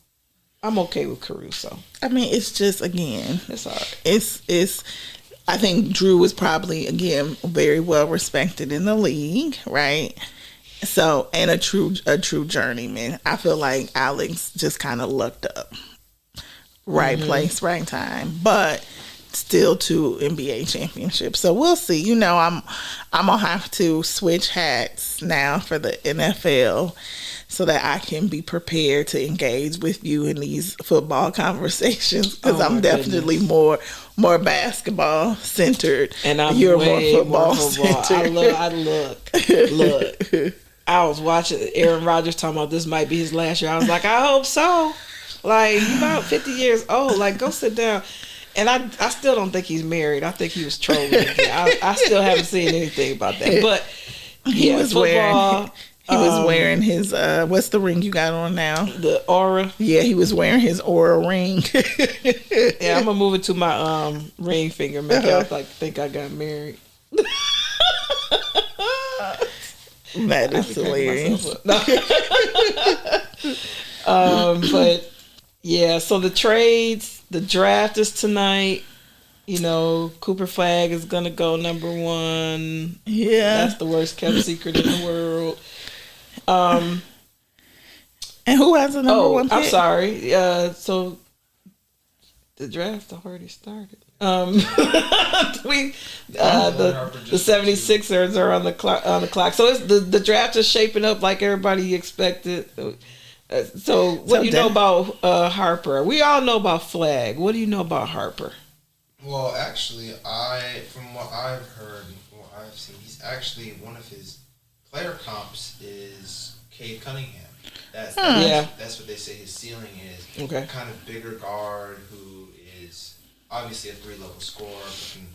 okay with Caruso. I mean, it's just, again, it's all right. It's. I think Drew was probably, again, very well respected in the league, right? So, and a true journeyman. I feel like Alex just kind of lucked up. Right place, right time. But still 2 NBA championships. So we'll see. I'm gonna have to switch hats now for the NFL so that I can be prepared to engage with you in these football conversations, because I'm definitely more basketball centered, and you're more football centered. Look. I was watching Aaron Rodgers talking about this might be his last year. I was like, I hope so. Like, he's about 50 years old. Like, go sit down. And I still don't think he's married. I think he was trolling. I still haven't seen anything about that. But he was football. He was wearing his, what's the ring you got on now? The Aura. Yeah, he was wearing his Aura ring. Yeah, I'm going to move it to my ring finger. Make y'all think I got married. That is hilarious. But, yeah, so the trades, the draft is tonight. Cooper Flag is going to go number 1. Yeah. That's the worst kept secret in the world. And who has the number 1 pick? I'm sorry. So the draft already started. The 76ers are on the clock. So it's the draft is shaping up like everybody expected. So what do you know about Harper? We all know about Flag. What do you know about Harper? Well, actually, from what I've heard and from what I've seen, he's actually, one of his player comps is Cade Cunningham. That's what they say his ceiling is. Okay. Kind of bigger guard who is obviously a 3-level scorer, who can,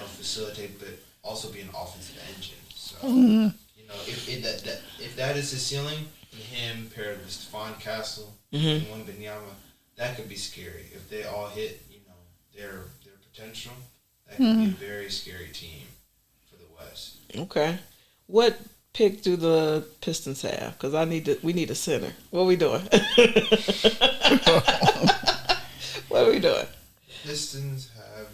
facilitate, but also be an offensive engine. So, if that is his ceiling, and him paired with Stephon Castle and Wembanyama, that could be scary. If they all hit, their potential, that could be a very scary team for the West. Okay. What pick do the Pistons have? Because we need a center. What are we doing? What are we doing? Pistons have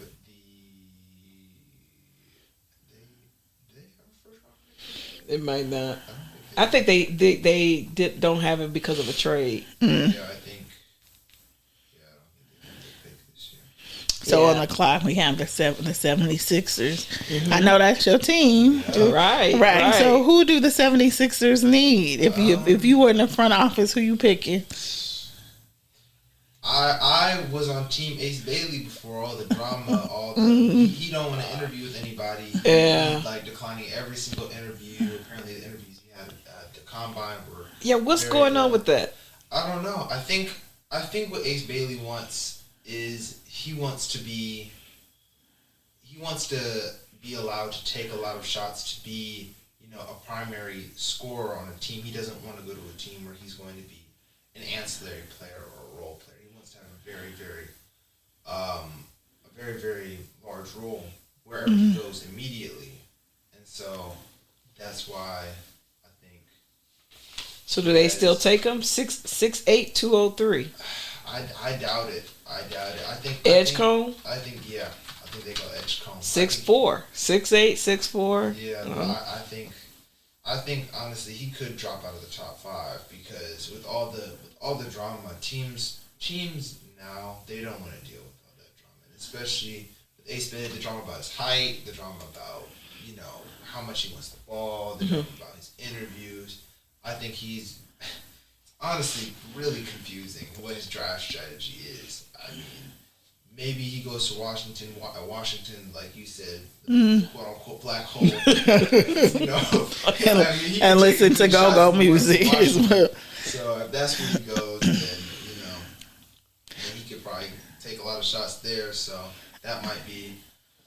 they have a first round pick? It might not. I think they don't have it because of a trade. Yeah, I don't think they have a pick this year. So on the clock, we have the 76ers. I know that's your team. Yeah. Right. So who do the 76ers need? If you were in the front office, who you picking? I was on Team Ace Bailey before all the drama. He don't want to interview with anybody. Yeah. He's declining every single interview. Apparently the interviews he had at the Combine were... Yeah, what's going on with that? I don't know. I think what Ace Bailey wants is he wants to be allowed to take a lot of shots, to be, a primary scorer on a team. He doesn't want to go to a team where he's going to be an ancillary player or a role player. He wants to have a very, very large role wherever he goes immediately. And so that's why I think. So do they still take him? 6'8", 203. I doubt it. I think Edgecombe? I think they go Edgecombe. 6'4", 6'8", 6'4". Yeah, but I think honestly he could drop out of the top 5 because with all the drama, teams now they don't want to deal with all that drama, and especially with Ace Bailey, the drama about his height, the drama about how much he wants the ball, the drama about his interviews. I think he's honestly really confusing what his draft strategy is. I mean, maybe he goes to Washington, like you said, the quote unquote black hole, and listen to go-go music as well. So if that's where he goes, then he could probably take a lot of shots there. So that might be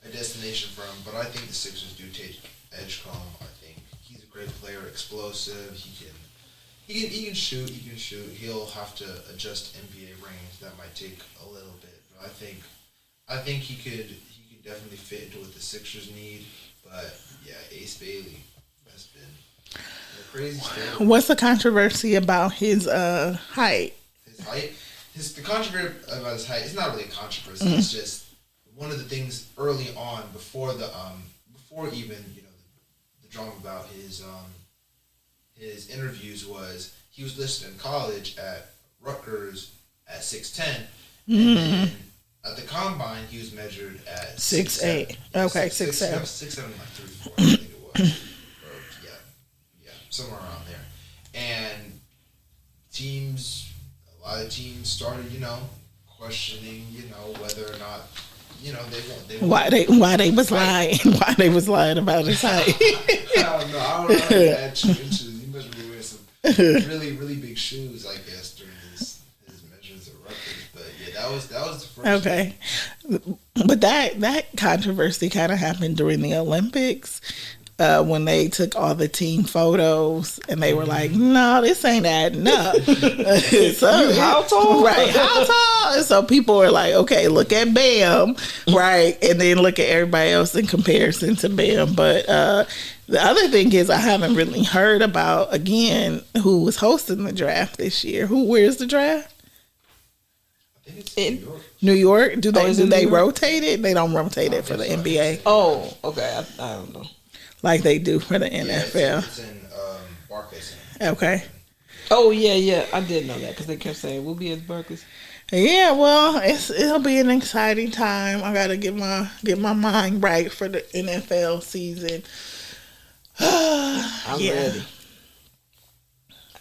a destination for him. But I think the Sixers do take Edgecombe. I think he's a great player, explosive. He can shoot. He'll have to adjust NBA range. That might take a little bit. But I think he could definitely fit into what the Sixers need. But yeah, Ace Bailey, that's been a crazy story. What's the controversy about his height? His height? The controversy about his height is not really a controversy. It's just one of the things early on before even the drama about his interviews was he was listed in college at Rutgers at 6'10", and then at the combine he was measured at 6'8". Okay, 6'7". 6'7", like 3'4", I think it was, or yeah, somewhere around there. And a lot of teams started, questioning, whether or not, they why they was lying about his height. I don't know. I don't know how to add too into. He must be wearing some really, really big shoes, I guess, during his measures at Rutgers. But yeah, that was the first. Okay, but that controversy kind of happened during the Olympics. When they took all the team photos and they were like, no, this ain't adding up. So, how tall? Right, how tall? And so people were like, okay, look at Bam, right? And then look at everybody else in comparison to Bam. But the other thing is I haven't really heard about, again, who was hosting the draft this year. Where's the draft? I think it's in New York. Do they York? Rotate it? They don't rotate it for the NBA. Oh, okay. I don't know. Like they do for the NFL. It's in Barclays. Okay. Oh yeah. I did know that because they kept saying we'll be at Barclays. Yeah, well, it'll be an exciting time. I gotta get my mind right for the NFL season. I'm ready.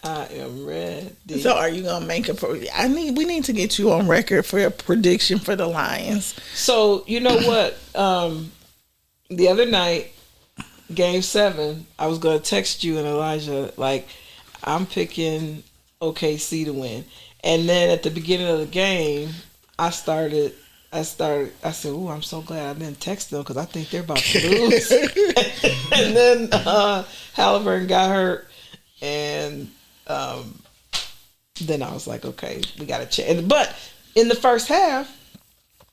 I am ready. So, are you gonna make we need to get you on record for a prediction for the Lions. So you know what? The other night. Game 7, I was going to text you and Elijah, like, I'm picking OKC to win. And then at the beginning of the game, I said, ooh, I'm so glad I didn't text them because I think they're about to lose. And then Haliburton got hurt. And then I was like, okay, we got to check. But in the first half,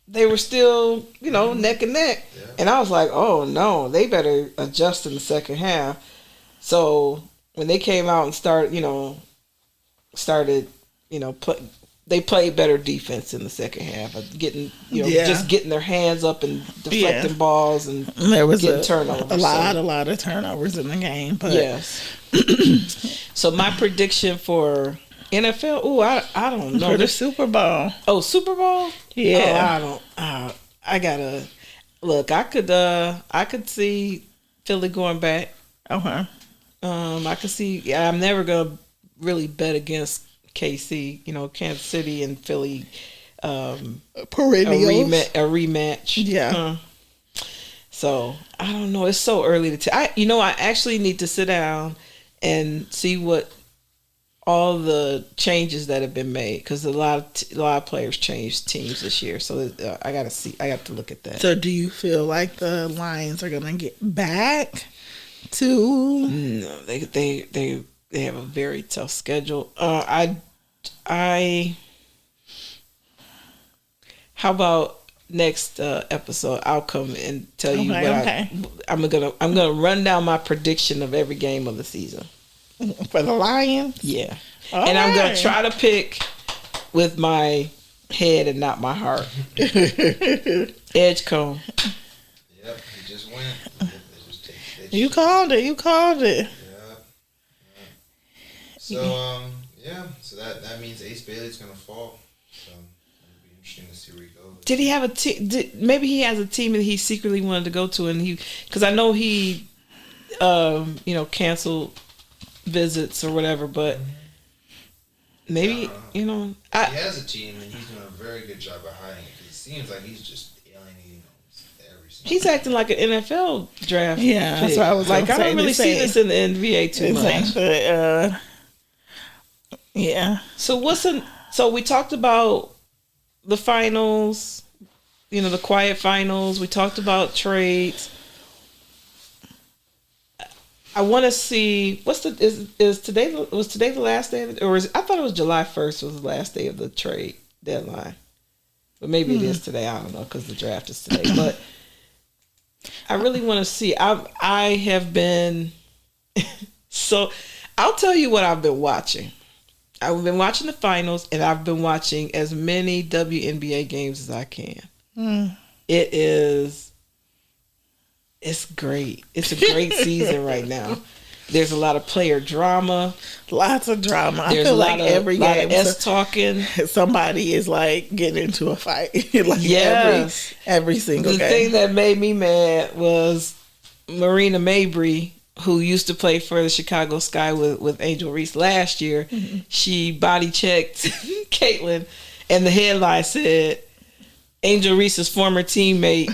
they were still, neck and neck. Yeah. And I was like, oh, no, they better adjust in the second half. So when they came out and they played better defense in the second half of getting, just getting their hands up and deflecting balls and there was getting turnovers. A lot of turnovers in the game. But. Yes. So my prediction for NFL, I don't know. For the Super Bowl. Oh, Super Bowl? Yeah. I gotta look. I could see Philly going back. Okay. I could see. Yeah, I'm never gonna really bet against KC. Kansas City and Philly. Perennials. A rematch. Yeah. So I don't know. It's so early to tell. I actually need to sit down and see what all the changes that have been made because a lot of players changed teams this year. So I got to look at that. So do you feel like the Lions are gonna get back to? No, they have a very tough schedule. I How about next episode? I'll come and tell you what I'm gonna run down my prediction of every game of the season for the Lions. Yeah, and I'm gonna try to pick with my head and not my heart. Edgecombe. Yep, he just went. You called it. Yeah. So that means Ace Bailey's gonna fall. So it'll be interesting to see where he goes. Did he have a team? Maybe he has a team that he secretly wanted to go to, and because I know he, canceled visits or whatever, but maybe he has a team and he's doing a very good job of hiding it because it seems like he's just alienating every single. He's acting like an NFL draft. Yeah, pick. That's what I was like. I don't really see this in the NBA too much. Yeah. So we talked about the finals, the quiet finals. We talked about trades. I want to see was today the last day of I thought it was July 1st was the last day of the trade deadline, but maybe it is today. I don't know because the draft is today. But I really want to see. I have been so. I'll tell you what I've been watching. I've been watching the finals, and I've been watching as many WNBA games as I can. It's great. It's a great season right now. There's a lot of player drama. Lots of drama. There's I feel like every game talking. Somebody is like getting into a fight. Every single game. The thing that made me mad was Marina Mabry, who used to play for the Chicago Sky with Angel Reese last year. Mm-hmm. She body checked Caitlin, and the headline said, Angel Reese's former teammate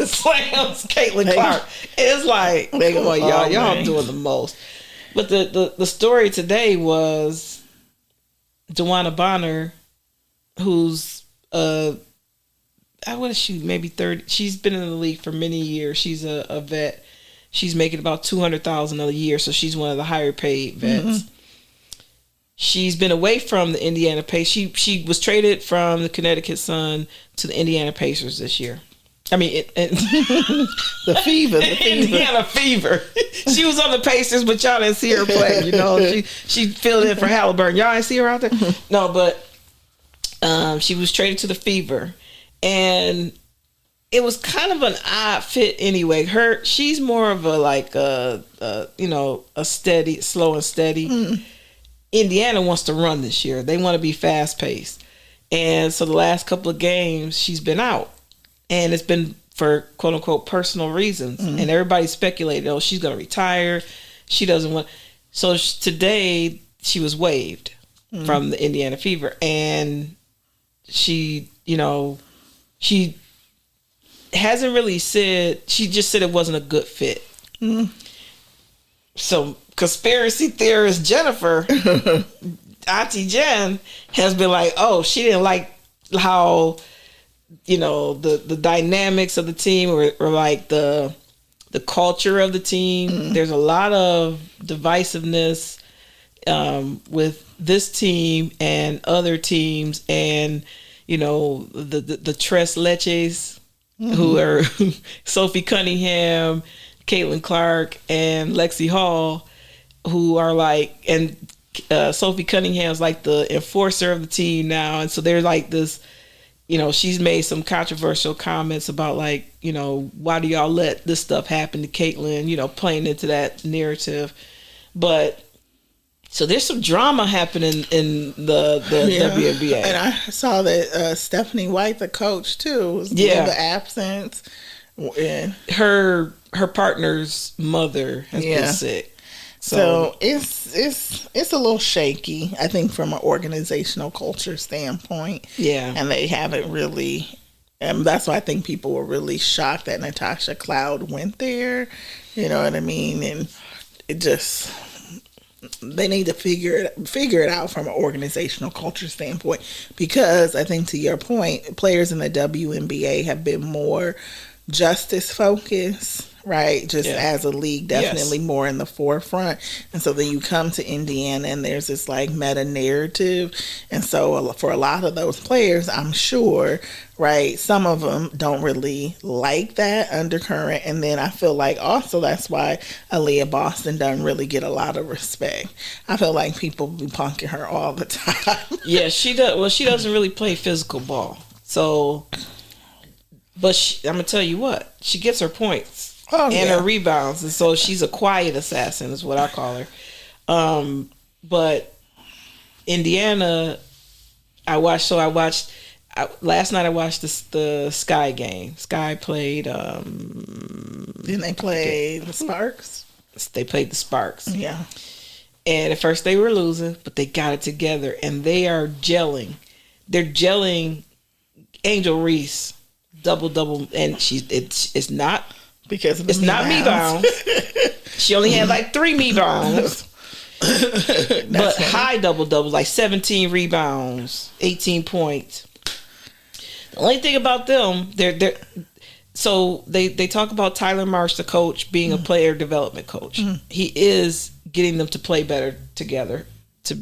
slams Caitlin Clark. It's like, come on, y'all. Y'all doing the most. But the story today was DeWanna Bonner, who's what is she, maybe 30? She's been in the league for many years. She's a vet. She's making about $200,000 a year, so she's one of the higher paid vets. Mm-hmm. She's been away from the Indiana Pacers. She was traded from the Connecticut Sun to the Indiana Pacers this year. I mean, the Fever. Indiana Fever. She was on the Pacers, but y'all didn't see her play. She filled in for Haliburton. Y'all didn't see her out there? No, but she was traded to the Fever, and it was kind of an odd fit anyway. She's more of a steady, slow and steady. Mm. Indiana wants to run this year. They want to be fast paced. And so the last couple of games she's been out. And it's been for quote unquote personal reasons. Mm. And everybody speculated, she's going to retire. She doesn't want. So today she was waived from the Indiana Fever. And she hasn't really said, she just said it wasn't a good fit. Mm. So conspiracy theorist Jennifer, Auntie Jen, has been like, she didn't like how, the dynamics of the team or like the culture of the team. Mm. There's a lot of divisiveness with this team and other teams, and the Tres Leches, who are Sophie Cunningham, Caitlin Clark, and Lexi Hall, who are like, and Sophie Cunningham's like the enforcer of the team now. And so they're like this, she's made some controversial comments about like, why do y'all let this stuff happen to Caitlin, playing into that narrative. But so there's some drama happening in the WNBA. And I saw that Stephanie White, the coach too, was the absence. And her partner's mother has been sick. So it's a little shaky, I think, from an organizational culture standpoint. Yeah. And they haven't really, and that's why I think people were really shocked that Natasha Cloud went there. You know what I mean? And it just, they need to figure it out from an organizational culture standpoint, because I think, to your point, players in the WNBA have been more justice focused right? Just as a league, definitely more in the forefront. And so then you come to Indiana and there's this like meta narrative. And so for a lot of those players, I'm sure, right, some of them don't really like that undercurrent. And then I feel like also that's why Aaliyah Boston doesn't really get a lot of respect. I feel like people be punking her all the time. Yeah, she does. Well, she doesn't really play physical ball. So, but I'm going to tell you what, she gets her points. And her rebounds, and so she's a quiet assassin is what I call her. But Indiana, last night I watched the Sky game. Sky played Didn't they play the Sparks? They played the Sparks. Yeah. And at first they were losing, but they got it together and they are gelling. They're gelling. Angel Reese double, and it's not because it's not rebounds. She only had like 3 rebounds. But high double, like 17 rebounds, 18 points. The only thing about them, so they talk about Tyler Marsh, the coach, being a player development coach. He is getting them to play better together, to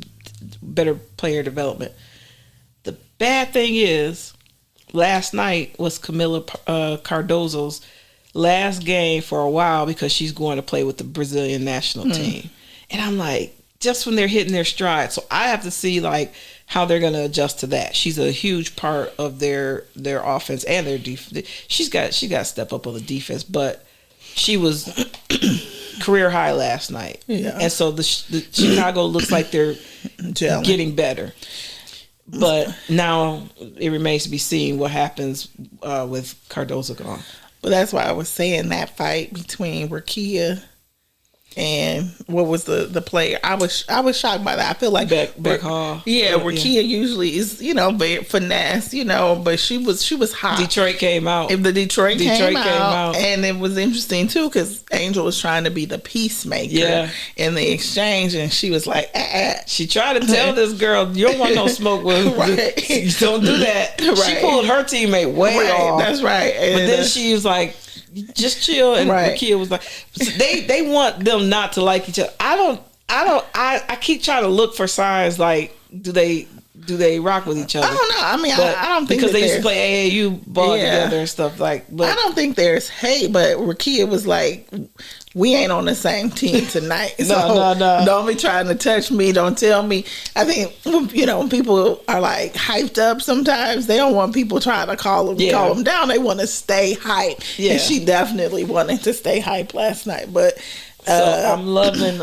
better player development. The bad thing is, last night was Camila Cardozo's last game for a while because she's going to play with the Brazilian national team. And I'm like, just when they're hitting their stride. So I have to see like how they're going to adjust to that. She's a huge part of their offense and their defense. She got to step up on the defense, but she was career high last night. Yeah. And so the Chicago looks like they're getting better. But now it remains to be seen what happens with Cardozo gone. But that's why I was saying that fight between Rakia and what was the player? I was shocked by that. I feel like Beck Hall. Yeah, Rakia usually is finesse, but she was hot. Detroit came out. If the Detroit came out, and it was interesting too because Angel was trying to be the peacemaker in the exchange, and she was like, She tried to tell this girl, "You don't want no smoke with right. Don't do that." Right. She pulled her teammate way off. That's right. And but then she was like, just chill, and Rakia was like, they want them not to like each other. I keep trying to look for signs like do they rock with each other? I don't know. I mean, I don't think because they used to play AAU ball together and stuff like. But I don't think there's hate, but Rakia was like, we ain't on the same team tonight. No. Don't be trying to touch me. Don't tell me. I think when people are like hyped up, sometimes they don't want people trying to call them down. They want to stay hyped. Yeah. And she definitely wanted to stay hyped last night. But so I'm loving.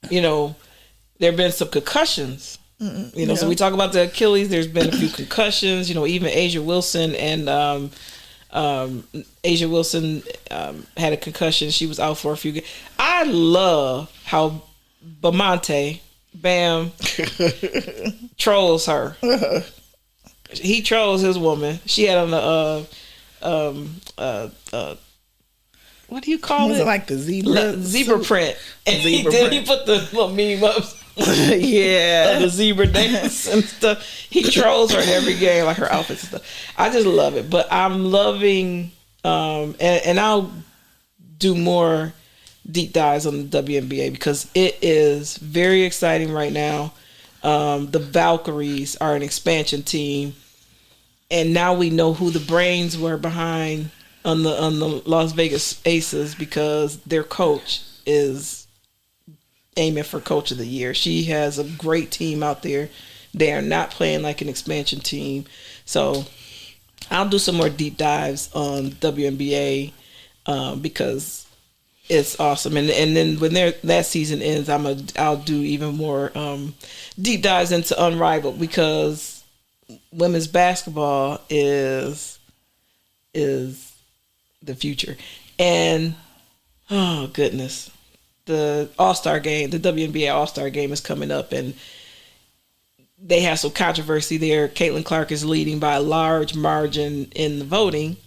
There have been some concussions. So we talk about the Achilles. There's been a few concussions. Even Asia Wilson and. Asia Wilson had a concussion. She was out for a few games. I love how Bam trolls her. He trolls his woman. She had on the what do you call it? Like the zebra print. And he put the little meme up. The zebra dance and stuff. He trolls her in every game, like her outfits and stuff. I just love it. But I'm loving and I'll do more deep dives on the WNBA because it is very exciting right now. The Valkyries are an expansion team, and now we know who the brains were behind on the Las Vegas Aces because their coach is aiming for Coach of the Year. She has a great team out there. They are not playing like an expansion team. So I'll do some more deep dives on WNBA because it's awesome. And then when that season ends, I'll do even more deep dives into Unrivaled because women's basketball is the future. And oh goodness. The All-Star game, the WNBA All-Star game is coming up, and they have some controversy there. Caitlin Clark is leading by a large margin in the voting,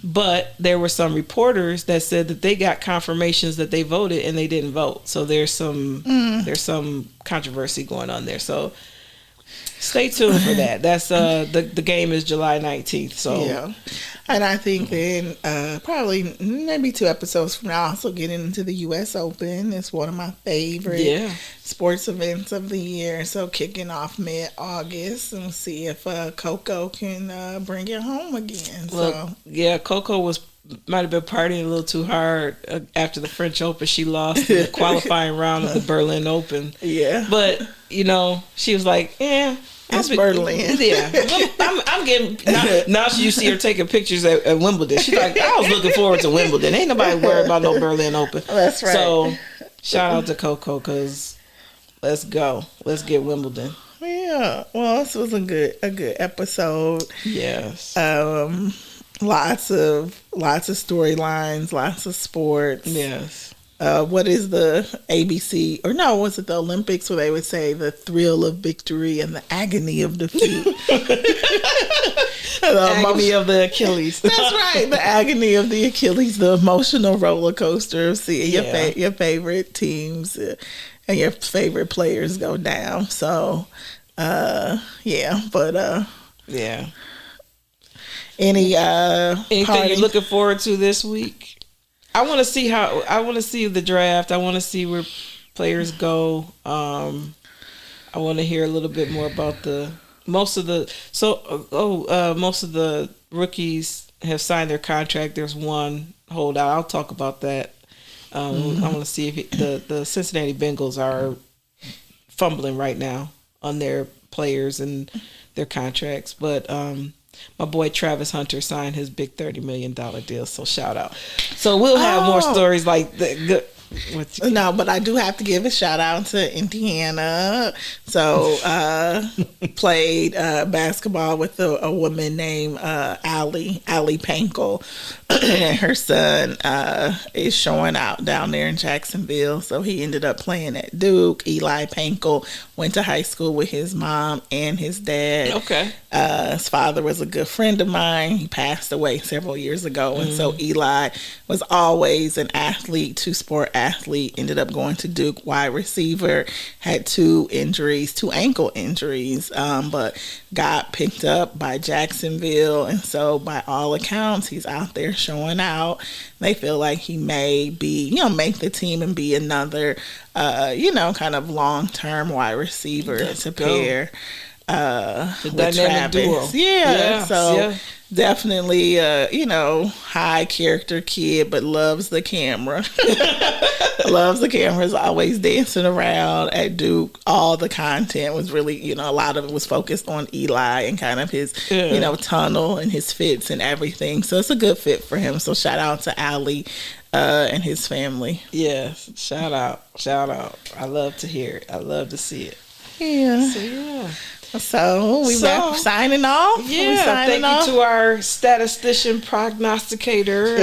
but there were some reporters that said that they got confirmations that they voted and they didn't vote. So there's some controversy going on there. So Stay tuned for that. That's the game is July 19th. So yeah. And I think then probably maybe 2 episodes from now, also getting into the U.S. Open. It's one of my favorite sports events of the year. So kicking off mid-August and see if Coco can bring it home again. Look, yeah, Coco might have been partying a little too hard after the French Open. She lost in the qualifying round of the Berlin Open. Yeah. But, she was like, it's Berlin. Yeah. I'm getting, now you see her taking pictures at Wimbledon. She's like, I was looking forward to Wimbledon. Ain't nobody worried about no Berlin Open. That's right. So, shout out to Coco, because let's go. Let's get Wimbledon. Yeah. Well, this was a good episode. Yes. Lots of storylines, lots of sports. Yes. What is the ABC, or no, was it the Olympics where they would say the thrill of victory and the agony of defeat? The agony of the Achilles. That's right. The agony of the Achilles, the emotional roller coaster of seeing your favorite teams and your favorite players go down. So, yeah. Anything you're looking forward to this week? I want to see the draft. I want to see where players go. I want to hear a little bit more about most of the rookies have signed their contract. There's one holdout. I'll talk about that. I want to see if the Cincinnati Bengals are fumbling right now on their players and their contracts, but my boy Travis Hunter signed his big $30 million deal, so shout out. So we'll have more stories like that. No, but I do have to give a shout out to Indiana. So played basketball with a woman named Allie Pankel, and her son is showing out down there in Jacksonville. So he ended up playing at Duke. Eli Pankel went to high school with his mom and his dad. Okay. His father was a good friend of mine. He passed away several years ago, and so Eli was always an athlete, two-sport athlete. Ended up going to Duke, wide receiver. Had 2 ankle injuries, but got picked up by Jacksonville, and so by all accounts, he's out there showing out. They feel like he may be, make the team and be another, kind of long-term wide receiver to pair. The dynamic duo. Yeah. Definitely, high character kid, but loves the camera. Loves the camera. Is always dancing around at Duke. All the content was really, a lot of it was focused on Eli and kind of his, tunnel and his fits and everything. So it's a good fit for him. So shout out to Allie and his family. Yes, shout out. I love to hear it. I love to see it. Yeah. So we back signing off. Yeah, thank you to our statistician prognosticator,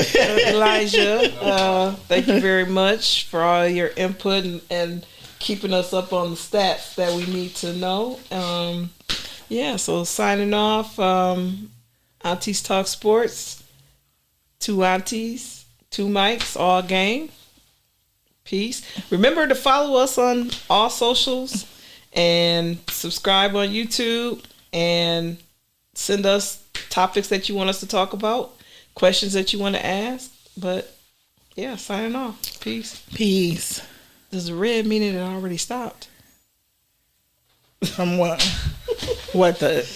Elijah. Thank you very much for all your input and keeping us up on the stats that we need to know. So signing off. Aunties Talk Sports. 2 aunties, 2 mics, all gang. Peace. Remember to follow us on all socials. And subscribe on YouTube and send us topics that you want us to talk about, questions that you want to ask. But yeah, signing off. Peace. Does the red mean it already stopped? From what? What the?